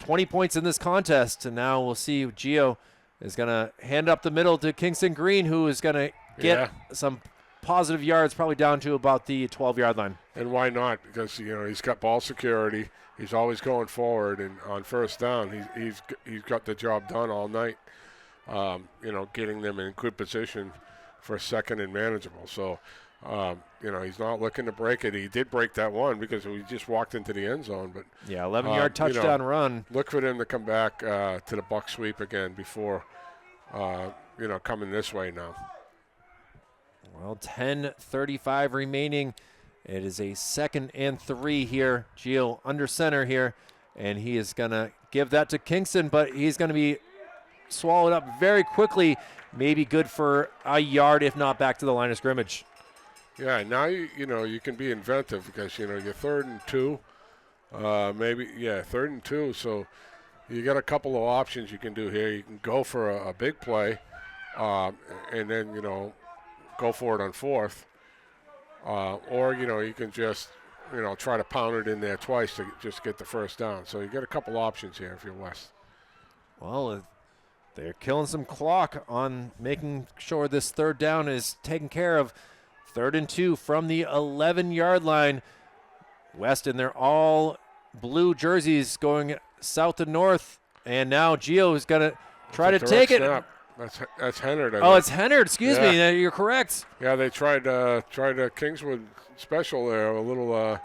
20 points in this contest, and now we'll see Gio is going to hand up the middle to Kingston Green, who is going to get some positive yards, probably down to about the 12-yard line. And why not? Because, he's got ball security. He's always going forward, and on first down, he's got the job done all night, getting them in good position for second and manageable. So, he's not looking to break it. He did break that one because we just walked into the end zone. But 11-yard touchdown run. Look for them to come back to the buck sweep again before, coming this way now. Well, 10:35 remaining. It is a 2nd and 3 here. Gio under center here, and he is going to give that to Kingston, but he's going to be swallowed up very quickly. Maybe good for a yard, if not back to the line of scrimmage. Yeah, now you can be inventive because you're 3rd and 2, 3rd and 2. So you got a couple of options you can do here. You can go for a big play, and then go for it on 4th, or you can just try to pound it in there twice to just get the first down. So you got a couple options here if you're West. Well, they're killing some clock on making sure this 3rd down is taken care of. 3rd and 2 from the 11-yard line. West in their all blue jerseys going south to north, and now Gio is going to try to take it. Snap. That's Hennard. It's Hennard. Excuse me. You're correct. Yeah, they tried a Kingswood special there. A little,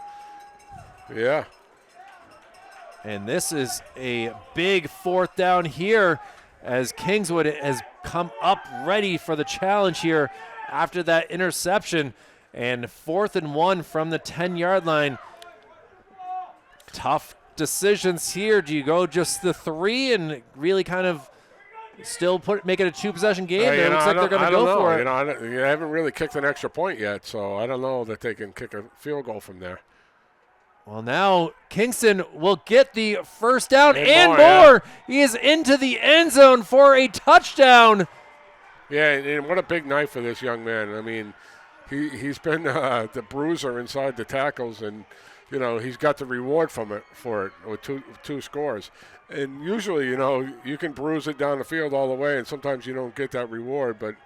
And this is a big 4th down here as Kingswood has come up ready for the challenge here after that interception. And 4th and 1 from the 10-yard line. Tough decisions here. Do you go just the 3 and really kind of still make it a 2-possession game? It looks like they're going to go for it. You haven't really kicked an extra point yet, so I don't know that they can kick a field goal from there. Well, now Kingston will get the first down and more. Yeah. He is into the end zone for a touchdown. Yeah, and what a big night for this young man. I mean, he's been the bruiser inside the tackles, and he's got the reward for it with two scores. And usually, you can bruise it down the field all the way, and sometimes you don't get that reward. But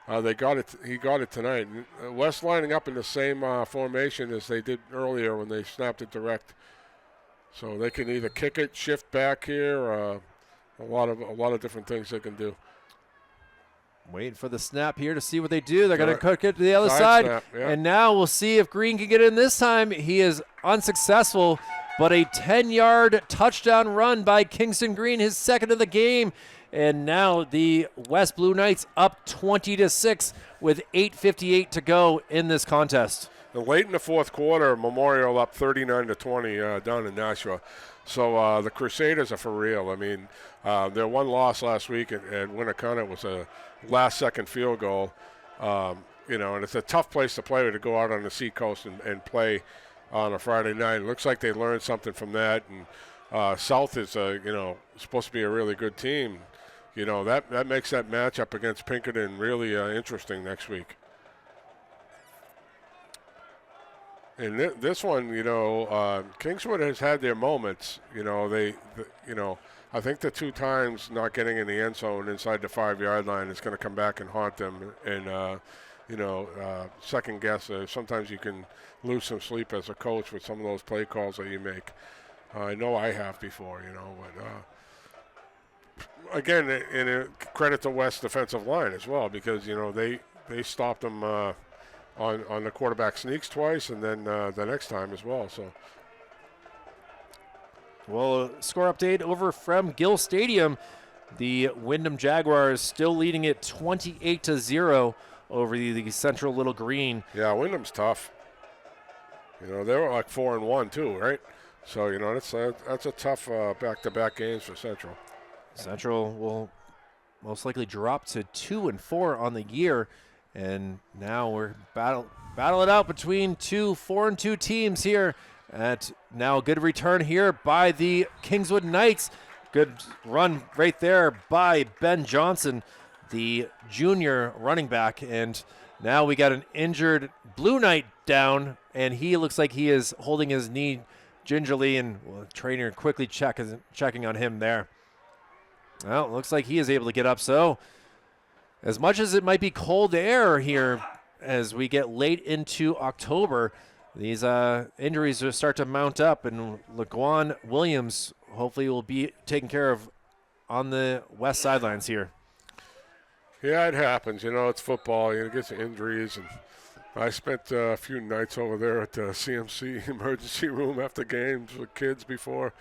he got it tonight. West lining up in the same formation as they did earlier when they snapped it direct. So they can either kick it, shift back here, a lot of different things they can do. Waiting for the snap here to see what they do. They're going to cook it to the other side. Snap, yeah. And now we'll see if Green can get in this time. He is unsuccessful, but a 10-yard touchdown run by Kingston Green, his 2nd of the game. And now the West Blue Knights up 20-6 with 8:58 to go in this contest. And late in the 4th quarter, Memorial up 39-20 down in Nashua. So the Crusaders are for real. I mean, their one loss last week at Winnicott was a last-second field goal. And it's a tough place to play to go out on the Seacoast and play on a Friday night. It looks like they learned something from that. And South is, supposed to be a really good team. That makes that matchup against Pinkerton really interesting next week. And this one, Kingswood has had their moments. I think the 2 times not getting in the end zone inside the 5-yard line is going to come back and haunt them. And second guess. Sometimes you can lose some sleep as a coach with some of those play calls that you make. I know I have before. But again, and credit to West defensive line as well because they stopped them. on the quarterback sneaks twice, and then the next time as well. So. Well, score update over from Gill Stadium. The Wyndham Jaguars still leading it 28-0 over the Central Little Green. Yeah, Wyndham's tough. You know, they were like 4-1 too, right? So, you know, that's a tough back-to-back games for Central. Central will most likely drop to 2-4 on the year, and now we're battle it out between 4-2 teams here. At now a good return here by the Kingswood Knights. Good run right there by Ben Johnson, the junior running back. And now we got an injured Blue Knight down, and he looks like he is holding his knee gingerly, and the trainer quickly checking on him there. Well, it looks like he is able to get up. So as much as it might be cold air here as we get late into October, these injuries will start to mount up, and LaGuan Williams hopefully will be taken care of on the west sidelines here. Yeah, it happens. You know, it's football. You get some injuries, and I spent a few nights over there at the CMC emergency room after games with kids before.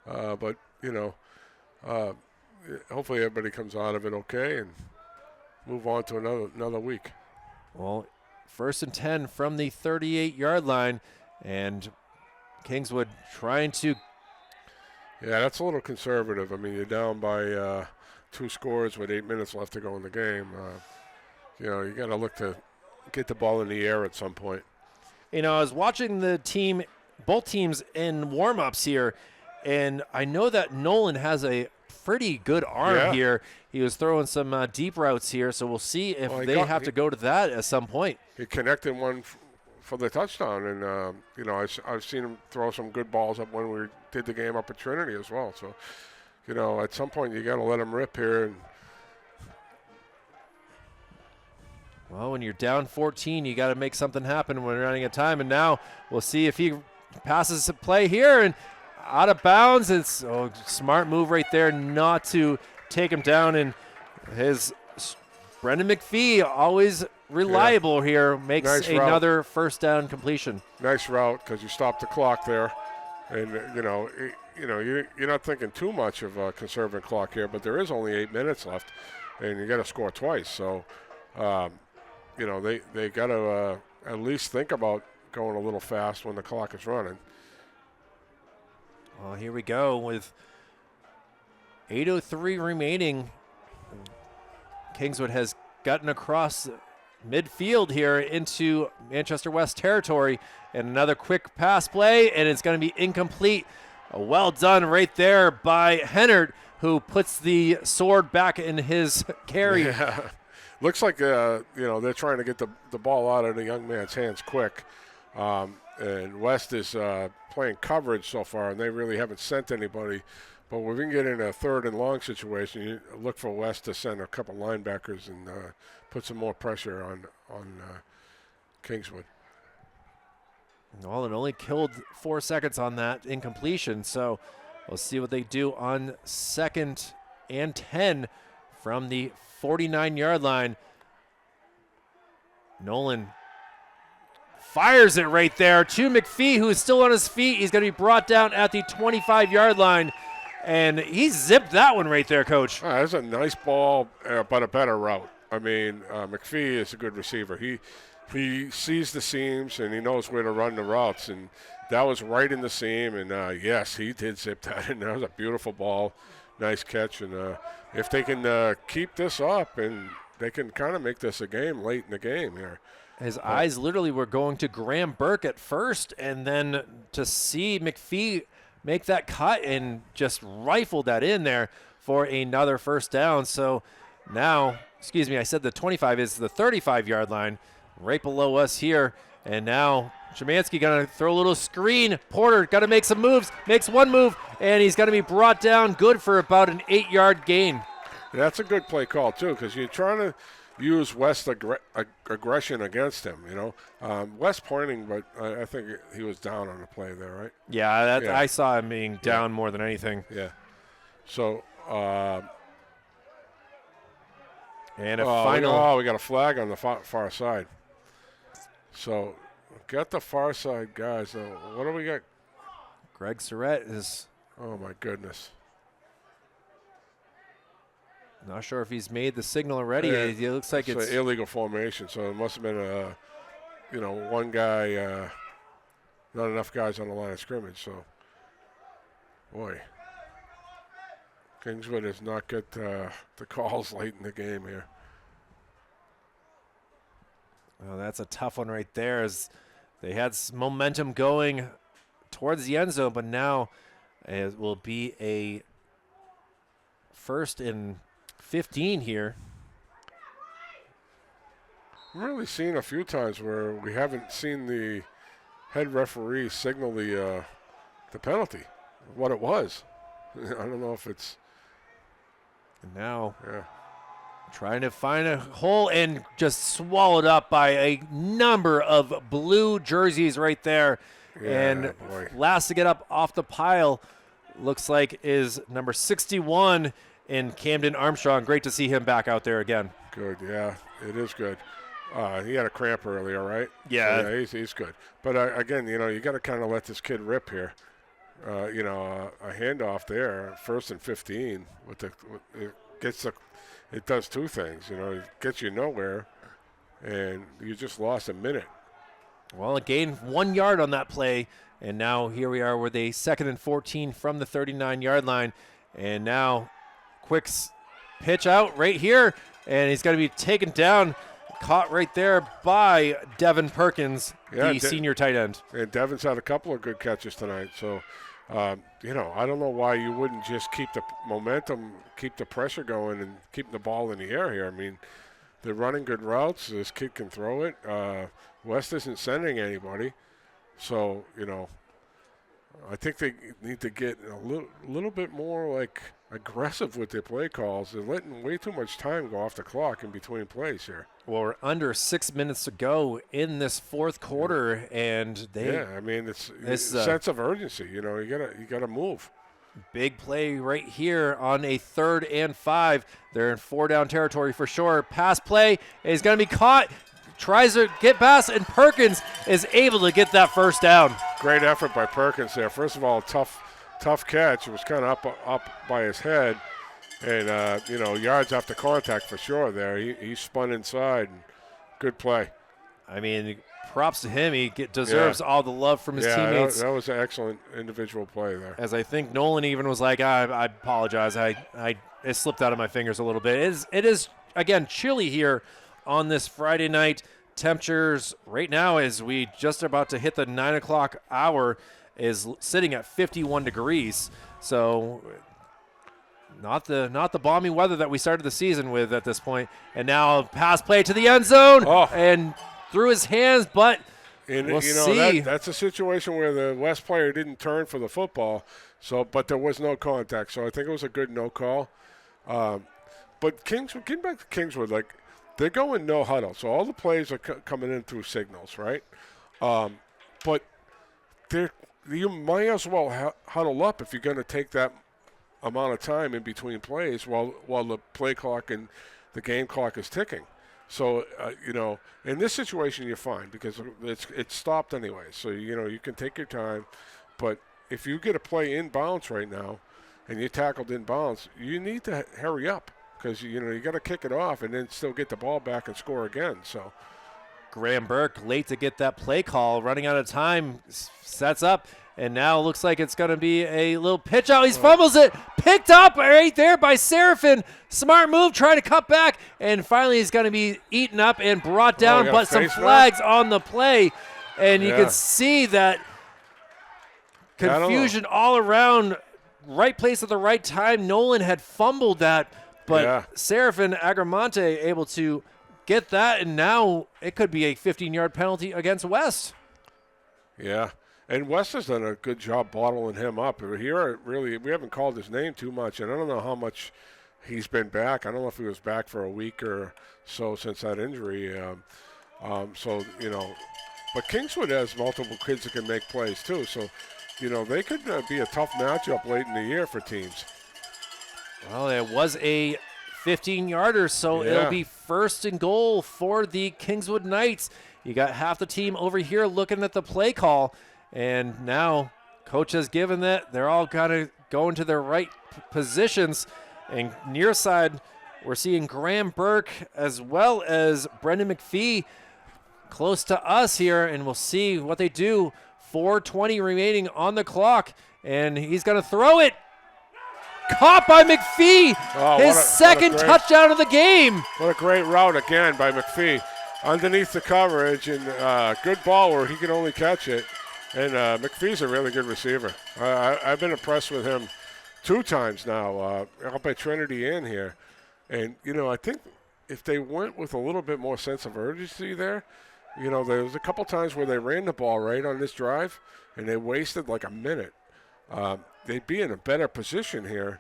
But, you know, hopefully everybody comes out of it okay and move on to another week. Well, 1st and 10 from the 38-yard line, and Kingswood trying to. Yeah, that's a little conservative. I mean, you're down by 2 scores with 8 minutes left to go in the game. You know, you got to look to get the ball in the air at some point. You know, I was watching both teams in warm-ups here, and I know that Nolan has a pretty good arm here. He was throwing some deep routes here, so we'll see if they have to go to that at some point. He connected one for the touchdown, and you know, I've seen him throw some good balls up when we did the game up at Trinity as well. So, you know, at some point you got to let him rip here. And well, when you're down 14, you got to make something happen when you're running out of time. And now we'll see if he passes a play here and out of bounds. It's a smart move right there not to take him down. And his Brendan McPhee, always reliable here, makes nice another route. First down completion. Nice route because you stopped the clock there. And, you know, you're not thinking too much of conserving clock here, but there is only 8 minutes left, and you got to score twice. So, you know, they got to at least think about going a little fast when the clock is running. Well, here we go with 8:03 remaining. Kingswood has gotten across midfield here into Manchester West territory, and another quick pass play, and it's going to be incomplete. Well done right there by Hennard, who puts the sword back in his carry. Yeah. Looks like, you know, they're trying to get the ball out of the young man's hands quick. And West is playing coverage so far, and they really haven't sent anybody. But when we can get in a 3rd and long situation, you look for West to send a couple linebackers and put some more pressure on Kingswood. Well, it only killed 4 seconds on that incompletion, so we'll see what they do on 2nd and 10 from the 49-yard line. Nolan fires it right there to McPhee, who is still on his feet. He's going to be brought down at the 25-yard line, and he zipped that one right there, Coach. That's a nice ball, but a better route. I mean, McPhee is a good receiver. He sees the seams, and he knows where to run the routes, and that was right in the seam, and yes, he did zip that, and that was a beautiful ball. Nice catch, and if they can keep this up, and they can kind of make this a game late in the game here. His eyes literally were going to Graham Burke at first, and then to see McPhee make that cut and just rifle that in there for another first down. So now, excuse me, I said the 25 is the 35-yard line right below us here. And now Szymanski going to throw a little screen. Porter got to make some moves, makes one move, and he's going to be brought down good for about an 8-yard gain. That's a good play call, too, because you're trying to use West's aggression against him, you know. West pointing, but I think he was down on the play there, right? Yeah, I saw him being down more than anything. Yeah. So, and a final. Oh, we got a flag on the far side. So got the far side guys. What do we got? Greg Surratt is. Oh, my goodness. Not sure if he's made the signal already. Yeah, It looks like it's an illegal formation, so it must have been one guy, not enough guys on the line of scrimmage. So, boy, Kingswood does not get the calls late in the game here. Well, that's a tough one right there, as they had momentum going towards the end zone, but now it will be a 1st and 15 here. I've really seen a few times where we haven't seen the head referee signal the penalty, what it was. I don't know if it's. And now Yeah. trying to find a hole and just swallowed up by a number of blue jerseys right there. Yeah, And boy. last to get up off the pile looks like is number 61 in Camden Armstrong. Great to see him back out there again. Good, yeah, it is good. He had a cramp earlier, right? Yeah. So, he's good. But again, you got to kind of let this kid rip here. A handoff there, 1st and 15. It does two things. It gets you nowhere, and you just lost a minute. Well, it gained 1 yard on that play, and now here we are with a 2nd and 14 from the 39-yard line. And now quick pitch out right here, and he's going to be taken down, caught right there by Devin Perkins, the senior tight end. And Devin's had a couple of good catches tonight. So, I don't know why you wouldn't just keep the momentum, keep the pressure going, and keep the ball in the air here. I mean, they're running good routes. This kid can throw it. West isn't sending anybody. So, I think they need to get a little bit more, aggressive with their play calls. They're letting way too much time go off the clock in between plays here. Well, we're under 6 minutes to go in this 4th quarter, and it's a sense of urgency. You gotta move. Big play right here on a 3rd and 5. They're in 4-down territory for sure. Pass play is going to be caught. Tries to get past, and Perkins is able to get that 1st down. Great effort by Perkins there. First of all, tough catch. It was kind of up by his head. And, yards after contact for sure there. He spun inside. And good play. I mean, props to him. He deserves all the love from his teammates. That was an excellent individual play there. As I think Nolan even was like, I apologize. It slipped out of my fingers a little bit. It is again, chilly here on this Friday night. Temperatures right now, as we just about to hit the 9 o'clock hour, is sitting at 51 degrees. So not the balmy weather that we started the season with at this point. And now pass play to the end zone and through his hands, but we'll see. That's a situation where the West player didn't turn for the football, but there was no contact. So I think it was a good no call. But Kingswood, getting back to Kingswood, they're going no huddle, so all the plays are coming in through signals, right? But you might as well huddle up if you're going to take that amount of time in between plays while the play clock and the game clock is ticking. So, in this situation you're fine because it's stopped anyway. So, you can take your time. But if you get a play inbounds right now and you're tackled inbounds, you need to hurry up. Because, you got to kick it off and then still get the ball back and score again. So Graham Burke late to get that play call, running out of time, sets up, and now it looks like it's going to be a little pitch out. He fumbles it, picked up right there by Seraphin. Smart move, trying to cut back, and finally he's going to be eaten up and brought down, but some flags on the play. And you can see that confusion all around, right place at the right time. Nolan had fumbled that. But Seraphin Agramonte able to get that, and now it could be a 15-yard penalty against West. Yeah, and West has done a good job bottling him up. Here, really, we haven't called his name too much, and I don't know how much he's been back. I don't know if he was back for a week or so since that injury. But Kingswood has multiple kids that can make plays too. So, they could be a tough matchup late in the year for teams. Well, it was a 15-yarder, so it'll be 1st and goal for the Kingswood Knights. You got half the team over here looking at the play call, and now coach has given that. They're all kind of going to their right positions, and near side we're seeing Graham Burke as well as Brendan McPhee close to us here, and we'll see what they do. 4:20 remaining on the clock, and he's going to throw it. Caught by McPhee, his second touchdown of the game. What a great route again by McPhee. Underneath the coverage, and good ball where he can only catch it. And McPhee's a really good receiver. I've been impressed with him 2 times now, out by Trinity Inn here. And, I think if they went with a little bit more sense of urgency there, there was a couple times where they ran the ball right on this drive, and they wasted like a minute. They'd be in a better position here.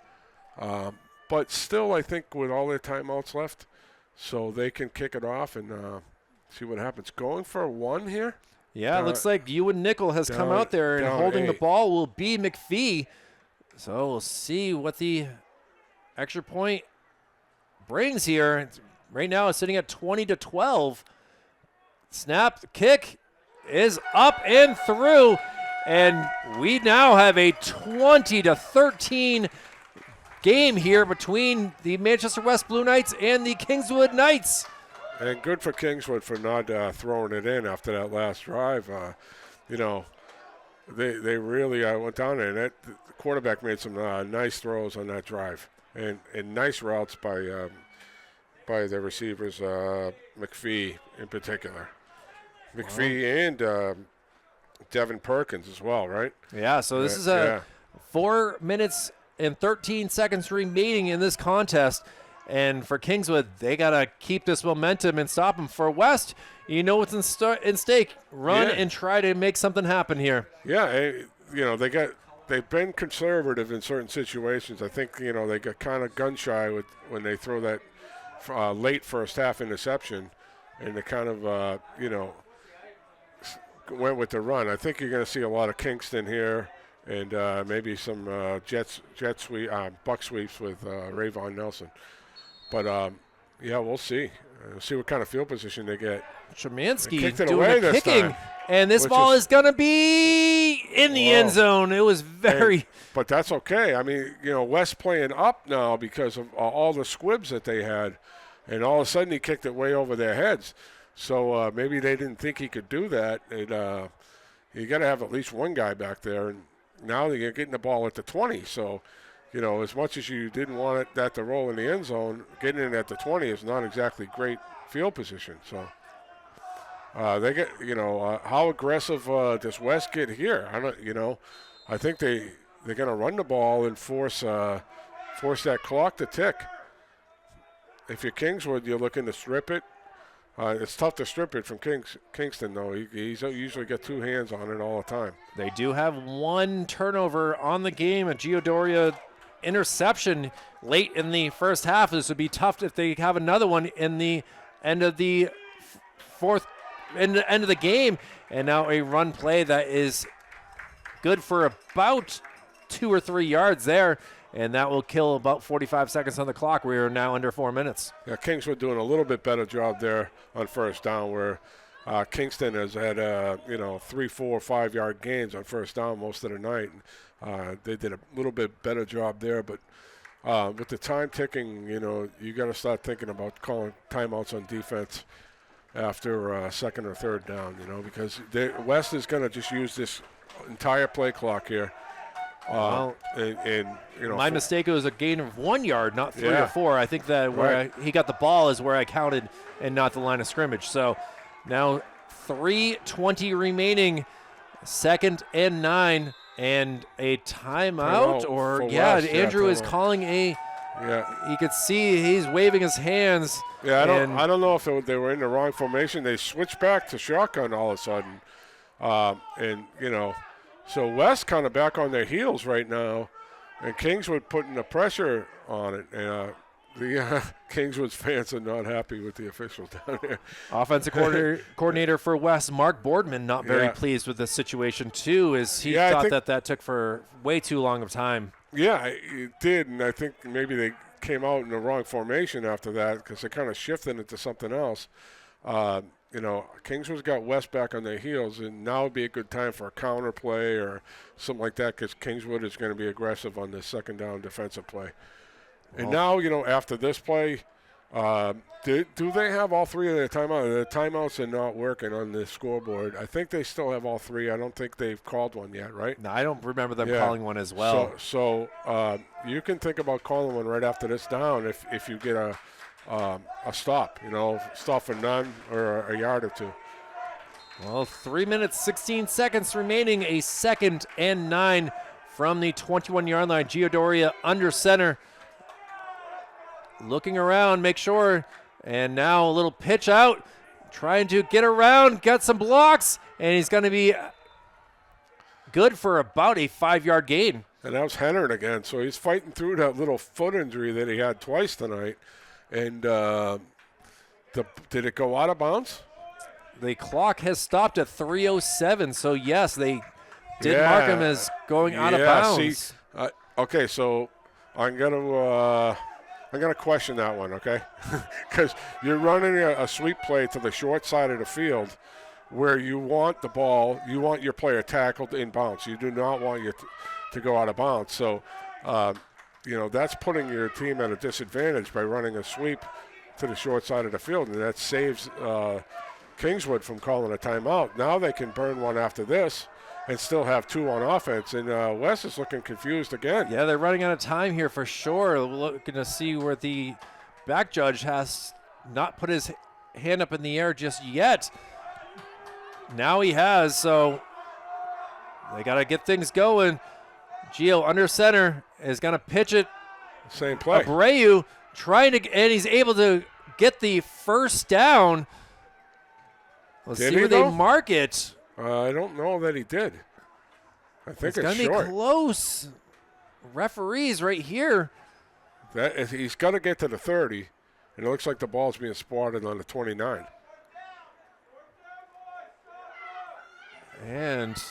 But still, I think with all their timeouts left, so they can kick it off and see what happens. Going for 1 here. Yeah, it looks like Ewan Nickel has come out there, and holding the ball will be McPhee. So we'll see what the extra point brings here. Right now it's sitting at 20-12. Snap, kick is up and through, and we now have a 20-13 game here between the Manchester West Blue Knights and the Kingswood Knights. And good for Kingswood for not throwing it in after that last drive. They really went down there, and the quarterback made some nice throws on that drive, and nice routes by the receivers, McPhee in particular. McPhee and Devin Perkins as well, right? Yeah, so this is 4 minutes and 13 seconds remaining in this contest. And for Kingswood, they got to keep this momentum and stop them. For West, what's in stake. Run and try to make something happen here. Yeah, they've been conservative in certain situations. I think, they got kind of gun-shy when they throw that late first half interception, and they kind of, went with the run. I think you're going to see a lot of Kingston here, and maybe some buck sweeps with Rayvon Nelson. But, we'll see. See what kind of field position they get. Szymanski kicked it doing away the this kicking, time, and this ball is going to be in the end zone. It was very – but that's okay. I mean, West playing up now because of all the squibs that they had, and all of a sudden he kicked it way over their heads. So maybe they didn't think he could do that. And you got to have at least one guy back there, and now they're getting the ball at the 20. So – as much as you didn't want that to roll in the end zone, getting in at the 20 is not exactly great field position. So they get, how aggressive does West get here? I don't, I think they're going to run the ball and force that clock to tick. If you're Kingswood, you're looking to strip it. It's tough to strip it from Kingston, though. He's usually got 2 hands on it all the time. They do have 1 turnover on the game, a Giodoria interception late in the first half. This would be tough if they have another one in the end of the end of the game. And now a run play that is good for about 2 or 3 yards there, and that will kill about 45 seconds on the clock. We are now under 4 minutes. Yeah, Kingswood doing a little bit better job there on first down, where Kingston has had 3, 4, 5 yard gains on first down most of the night. They did a little bit better job there, but with the time ticking, you got to start thinking about calling timeouts on defense after second or third down, because West is going to just use this entire play clock here. My mistake, it was a gain of 1 yard, not 3 or 4. I think that where he got the ball is where I counted and not the line of scrimmage. So now 3:20 remaining, 2nd and 9, and a timeout. Andrew is calling a. Yeah, you could see he's waving his hands. Yeah, I don't know if they were in the wrong formation. They switched back to shotgun all of a sudden, so West kind of back on their heels right now, and Kingswood putting the pressure on it. And the Kingswood's fans are not happy with the officials down there. Offensive coordinator for West, Mark Boardman, not very pleased with this situation too, as he thought that took for way too long of time. Yeah, it did, and I think maybe they came out in the wrong formation after that because they kind of shifted into something else. Kingswood's got West back on their heels, and now would be a good time for a counter play or something like that because Kingswood is going to be aggressive on the second down defensive play. And now, after this play, do they have all three of their timeouts? The timeouts are not working on the scoreboard. I think they still have all three. I don't think they've called one yet, right? No, I don't remember them calling one as well. So you can think about calling one right after this down if you get a stop, stop for none or a yard or two. Well, 3 minutes, 16 seconds remaining, a 2nd and 9 from the 21-yard line. Giodoria under center. Looking around, make sure, and now a little pitch out, trying to get around, got some blocks, and he's going to be good for about a 5-yard gain. And that was Hennard again, so he's fighting through that little foot injury that he had twice tonight. And did it go out of bounds? The clock has stopped at 3:07, so yes, they did mark him as going out of bounds. See, okay, so I'm gonna question that one, okay? Because you're running a sweep play to the short side of the field, where you want the ball, you want your player tackled in bounds. You do not want you to go out of bounds. So, that's putting your team at a disadvantage by running a sweep to the short side of the field, and that saves Kingswood from calling a timeout. Now they can burn one after this and still have two on offense, and Wes is looking confused again. Yeah, they're running out of time here for sure. Looking to see where the back judge has not put his hand up in the air just yet. Now he has, so they got to get things going. Gio under center is going to pitch it. Same play. Abreu and he's able to get the first down. Let's see where they mark it. I don't know that he did. I think it's going to be close. Referees right here. He's got to get to the 30, and it looks like the ball's being spotted on the 29. And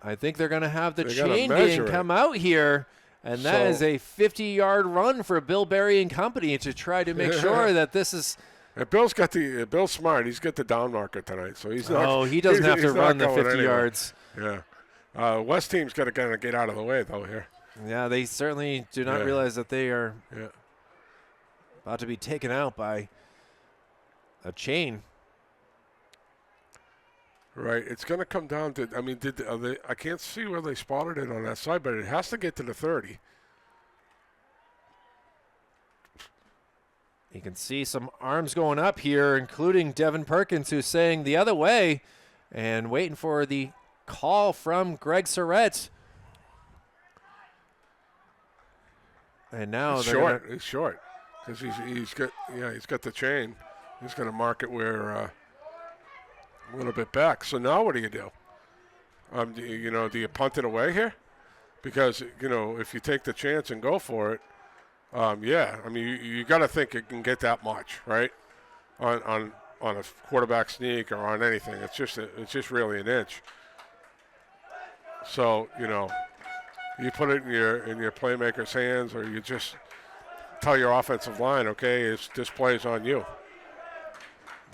I think they're going to have the chain gang come out here, and that is a 50-yard run for Bill Berry and company to try to make sure that this is. And Bill's smart. He's got the down marker tonight, so he's not. Oh, he doesn't have to run the 50 yards. Yeah. West team's got to kind of get out of the way though here. Yeah, they certainly do not realize that they are about to be taken out by a chain. Right. It's going to come down to. I mean, I can't see where they spotted it on that side, but it has to get to the 30. You can see some arms going up here, including Devin Perkins, who's saying the other way and waiting for the call from Greg Surratt. And now he's short because he's got the chain. He's going to mark it where a little bit back. So now what do you do? Do you punt it away here? Because if you take the chance and go for it. I mean, you got to think it can get that much, right? On a quarterback sneak or on anything. It's just really an inch. So you put it in your playmaker's hands, or you just tell your offensive line, okay, this play is on you.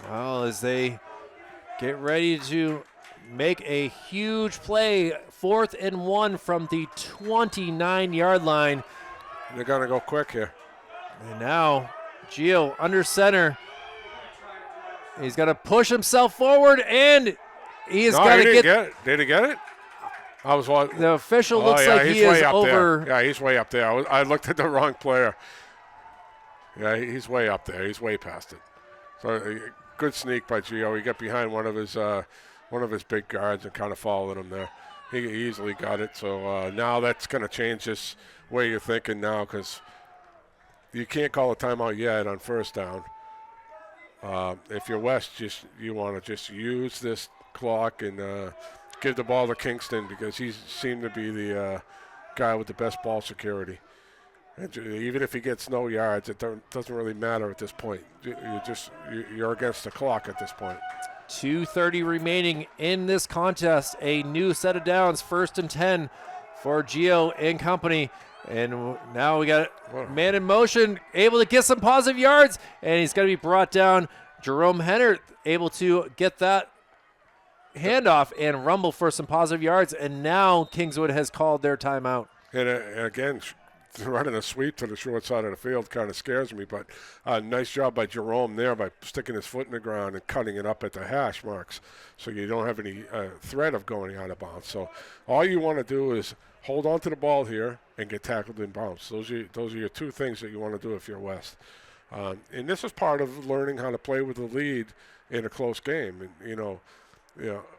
Well, as they get ready to make a huge play, 4th and 1 from the 29-yard line. They're going to go quick here. And now Gio under center. He's got to push himself forward, and he's got to get it. Did he get it? I was watching. The official looks like he is over. There. Yeah, he's way up there. I looked at the wrong player. Yeah, he's way up there. He's way past it. So good sneak by Gio. He got behind one of his big guards and kind of followed him there. He easily got it. So now that's going to change this way you're thinking now, because you can't call a timeout yet on first down. If you're West, you want to just use this clock and give the ball to Kingston, because he seemed to be the guy with the best ball security. And even if he gets no yards, it doesn't really matter at this point. You're against the clock at this point. 2:30 remaining in this contest. A new set of downs, 1st and 10 for Gio and company. And now we got man in motion, able to get some positive yards, and he's going to be brought down. Jerome Henner able to get that handoff and rumble for some positive yards, and now Kingswood has called their timeout. And again, running a sweep to the short side of the field kind of scares me, but nice job by Jerome there by sticking his foot in the ground and cutting it up at the hash marks so you don't have any threat of going out of bounds. So all you want to do is hold on to the ball here and get tackled in bounds. Those are your two things that you want to do if you're West. And this is part of learning how to play with the lead in a close game. And, you know,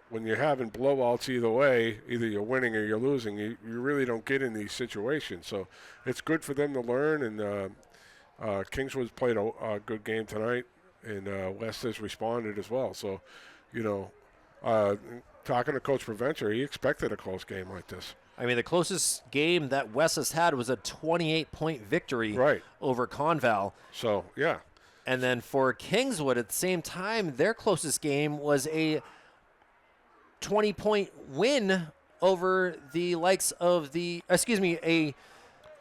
when you're having blowouts either way, either you're winning or you're losing, you really don't get in these situations. So it's good for them to learn, and Kingswood's played a good game tonight, and West has responded as well. So, you know, talking to Coach Provencher, he expected a close game like this. I mean, the closest game that West has had was a 28-point victory over Conval. So, yeah. And then for Kingswood, at the same time, their closest game was a 20-point win over the likes of the – they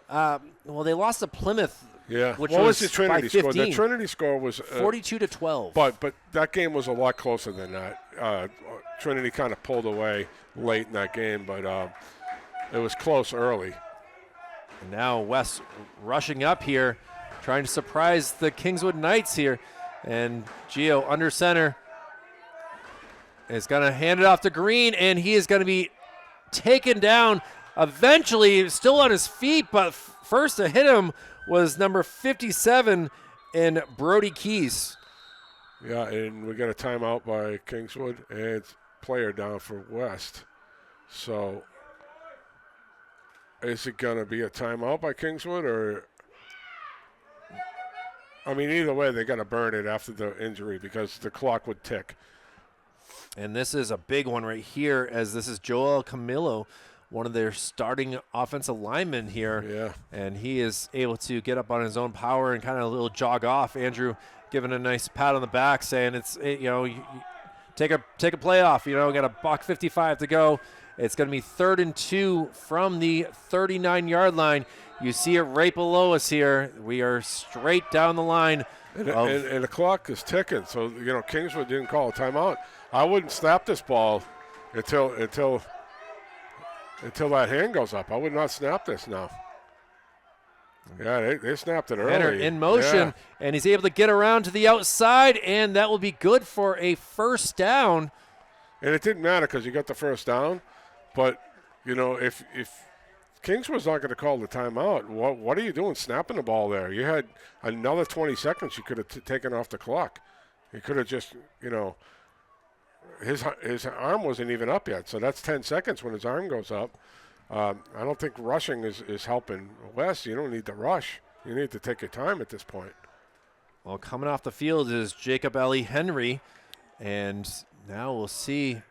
lost to Plymouth. Yeah. Which what was the Trinity score? 15. The Trinity score was 42-12. But that game was a lot closer than that. Trinity kind of pulled away late in that game, but it was close early. And now West rushing up here, trying to surprise the Kingswood Knights here. And Gio under center is going to hand it off to Green, and he is going to be taken down. Eventually, still on his feet, but first to hit him was number 57 in Brody Keys. Yeah, and we got a timeout by Kingswood, and player down for West. So is it going to be a timeout by Kingswood, or I mean, either way, they got to burn it after the injury because the clock would tick. And this is a big one right here, as this is Joel Camillo, one of their starting offensive linemen here. Yeah. And he is able to get up on his own power and kind of a little jog off. Andrew giving a nice pat on the back, saying you take a play off. You know, got a $1:55 to go. It's going to be 3rd and 2 from the 39-yard line. You see it right below us here. We are straight down the line. And the clock is ticking. So, you know, Kingswood didn't call a timeout. I wouldn't snap this ball until that hand goes up. I would not snap this now. Yeah, they snapped it early. Henner in motion, and he's able to get around to the outside, and that will be good for a first down. And it didn't matter because you got the first down. But, you know, if Kingswood's not going to call the timeout, what are you doing snapping the ball there? You had another 20 seconds you could have taken off the clock. You could have just, you know, his arm wasn't even up yet. So that's 10 seconds when his arm goes up. I don't think rushing is helping West. You don't need to rush. You need to take your time at this point. Well, coming off the field is Jacob Ellie Henry, and now we'll see.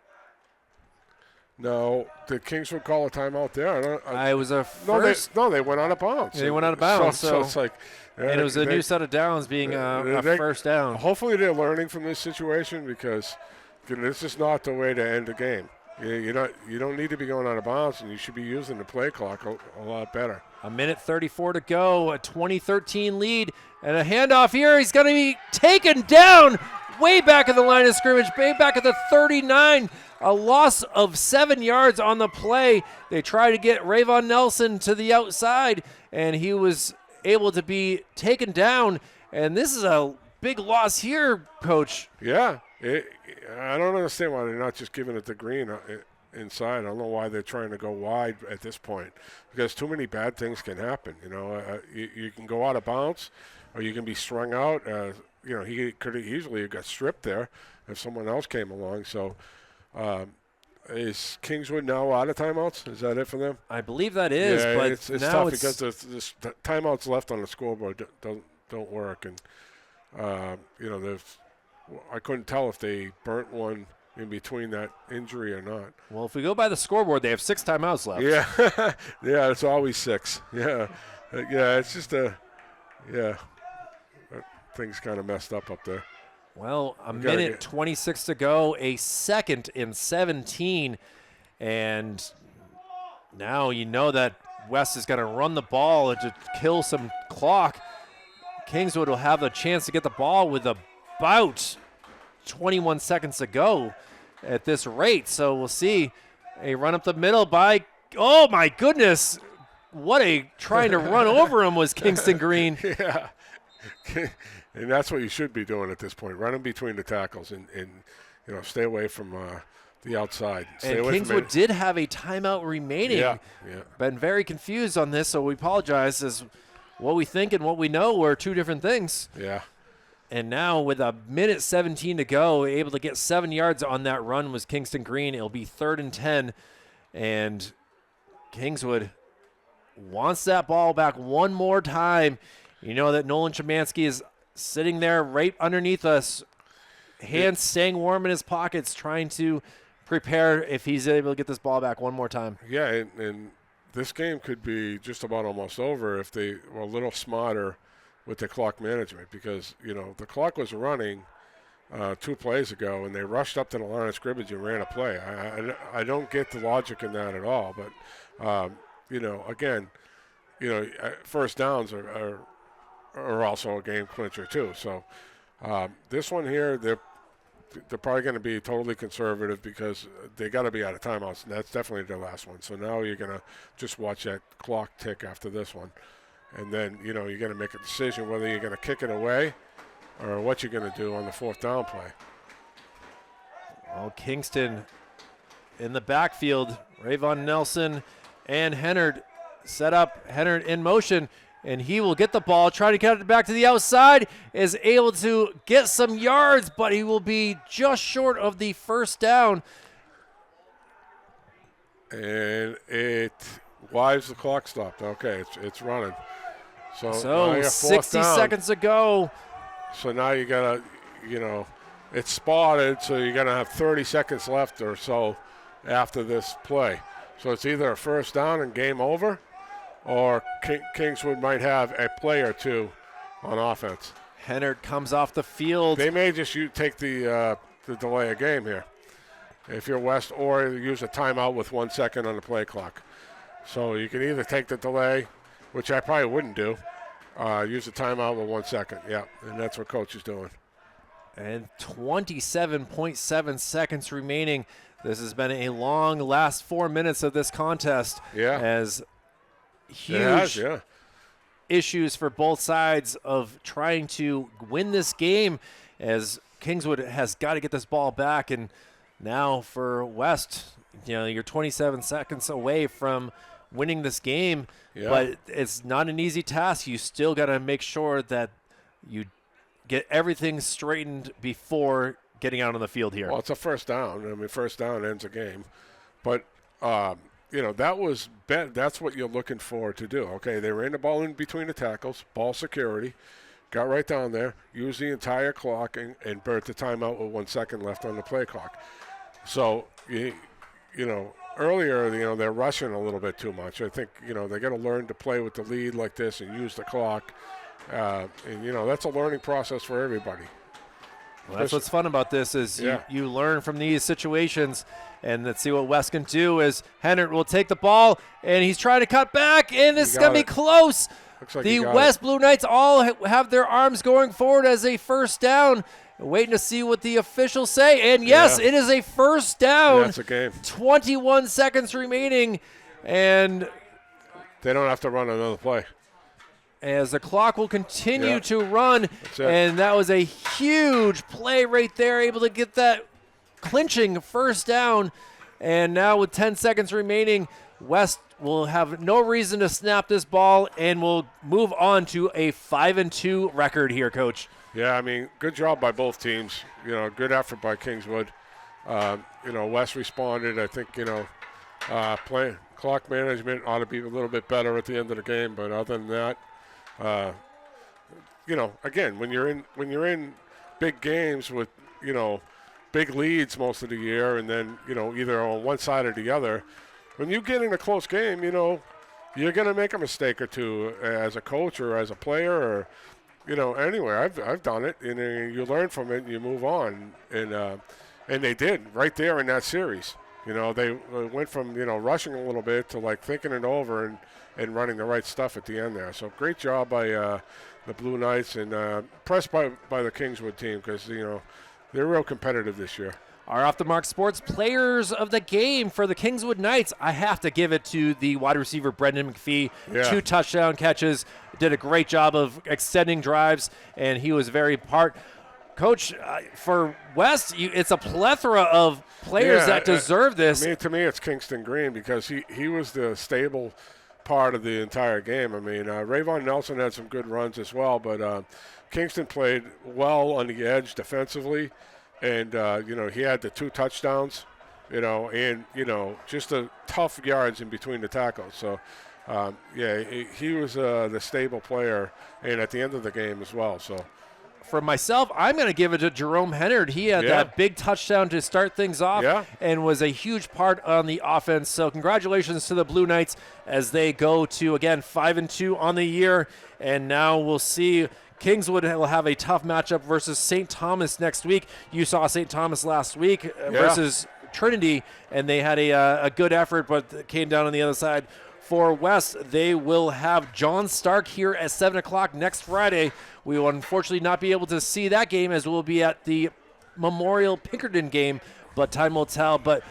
No, did Kingswood call a timeout there? I was a first. No, they went out of bounds. They went out of bounds. So it's like, and it was a new set of downs being a first down. Hopefully, they're learning from this situation because this is not the way to end the game. You don't need to be going out of bounds, and you should be using the play clock a lot better. 1:34 to go, a 20-13 lead, and a handoff here. He's going to be taken down way back at the line of scrimmage, way back at the 39. A loss of 7 yards on the play. They tried to get Rayvon Nelson to the outside, and he was able to be taken down. And this is a big loss here, Coach. Yeah. I don't understand why they're not just giving it to Green inside. I don't know why they're trying to go wide at this point because too many bad things can happen. You know, you can go out of bounds or you can be strung out. You know, he could have easily got stripped there if someone else came along. So is Kingswood now out of timeouts? Is that it for them? I believe that is. Yeah, but it's now tough because the timeouts left on the scoreboard don't work. And, you know, I couldn't tell if they burnt one in between that injury or not. Well, if we go by the scoreboard, they have 6 timeouts left. Yeah, yeah, it's always 6. Yeah, it's just things kind of messed up there. Well, a minute 26 to go, a 2nd and 17, and Now you know that West is going to run the ball to kill some clock. Kingswood will have the chance to get the ball with about 21 seconds to go at this rate. So we'll see a run up the middle by, oh my goodness, what a trying to run over him was Kingston Green. Yeah. And that's what you should be doing at this point, running between the tackles and stay away from the outside. Stay And away Kingswood did have a timeout remaining. Yeah. Been very confused on this, so we apologize, as what we think and what we know were two different things. Yeah. And now with a minute 17 to go, able to get 7 yards on that run was Kingston Green. It'll be 3rd and 10, and Kingswood wants that ball back one more time. You know that Nolan Chemansky is sitting there right underneath us, hands staying warm in his pockets, trying to prepare if he's able to get this ball back one more time. Yeah, and this game could be just about almost over if they were a little smarter with the clock management, because, the clock was running 2 plays ago, and they rushed up to the line of scrimmage and ran a play. I don't get the logic in that at all, but, again, first downs are also a game clincher too. So this one here, they're probably going to be totally conservative because they got to be out of timeouts, and that's definitely their last one. So now you're going to just watch that clock tick after this one, and then you're going to make a decision whether you're going to kick it away or what you're going to do on the 4th down play. Well, Kingston in the backfield, Rayvon Nelson and Hennard set up. Hennard in motion, and he will get the ball, try to get it back to the outside, is able to get some yards, but he will be just short of the 1st down. And why is the clock stopped? Okay, it's running. So now you're 60 down. seconds to go. So now you got to, it's spotted, so you're going to have 30 seconds left or so after this play. So it's either a 1st down and game over, or Kingswood might have a play or two on offense. Hennard comes off the field. They may just take the delay of game here if you're West, or use a timeout with 1 second on the play clock. So you can either take the delay, which I probably wouldn't do, use a timeout with 1 second. Yeah, and that's what coach is doing. And 27.7 seconds remaining. This has been a long last 4 minutes of this contest. Yeah. As huge issues for both sides of trying to win this game, as Kingswood has got to get this ball back. And now for West, you're 27 seconds away from winning this game, but it's not an easy task. You still got to make sure that you get everything straightened before getting out on the field here. Well, it's a 1st down. I mean, 1st down ends a game. But, that's what you're looking for to do. Okay, they ran the ball in between the tackles, ball security, got right down there, used the entire clock, and burnt the timeout with 1 second left on the play clock. So, earlier, they're rushing a little bit too much. I think, they got to learn to play with the lead like this and use the clock. And, that's a learning process for everybody. Well, that's what's fun about this is you learn from these situations. And let's see what West can do as Hennard will take the ball, and he's trying to cut back, and this is going to be close. Looks like the West Blue Knights all have their arms going forward as a 1st down. Waiting to see what the officials say. And, yes, it is a 1st down. That's a game. 21 seconds remaining. And they don't have to run another play. As the clock will continue to run. And that was a huge play right there, able to get that clinching 1st down. And now with 10 seconds remaining, West will have no reason to snap this ball and will move on to a 5-2 record here, Coach. Yeah, I mean, good job by both teams. Good effort by Kingswood. West responded. I think, clock management ought to be a little bit better at the end of the game. But other than that, again, when you're in big games with, big leads most of the year, and then, either on one side or the other, when you get in a close game, you're going to make a mistake or two as a coach or as a player or, anywhere. I've done it, and you learn from it and you move on. And they did right there in that series. They went from, rushing a little bit to like thinking it over and running the right stuff at the end there. So great job by the Blue Knights, and impressed by the Kingswood team because, they're real competitive this year. Our Off the Mark Sports players of the game for the Kingswood Knights, I have to give it to the wide receiver Brendan McPhee. Yeah. 2 touchdown catches, did a great job of extending drives, and he was very part. Coach, for West, it's a plethora of players that deserve this. To me, it's Kingston Green because he was the stable part of the entire game. Rayvon Nelson had some good runs as well, but Kingston played well on the edge defensively. And, he had the 2 touchdowns, and, just the tough yards in between the tackles. So, he was the stable player, and at the end of the game as well. So, for myself, I'm going to give it to Jerome Hennard. He had that big touchdown to start things off and was a huge part on the offense. So congratulations to the Blue Knights as they go to, again, 5-2 on the year. And now we'll see Kingswood will have a tough matchup versus St. Thomas next week. You saw St. Thomas last week versus Trinity, and they had a good effort, but came down on the other side. For West, they will have John Stark here at 7 o'clock next Friday. We will unfortunately not be able to see that game as we'll be at the Memorial Pinkerton game, but time will tell. But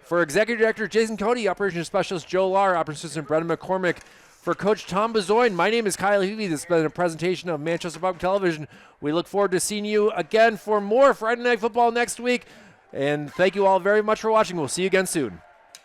for Executive Director Jason Cody, Operations Specialist Joe Lahr, Operations Assistant Brendan McCormick, for Coach Tom Bezoin, my name is Kyle Levy. This has been a presentation of Manchester Public Television. We look forward to seeing you again for more Friday Night Football next week. And thank you all very much for watching. We'll see you again soon.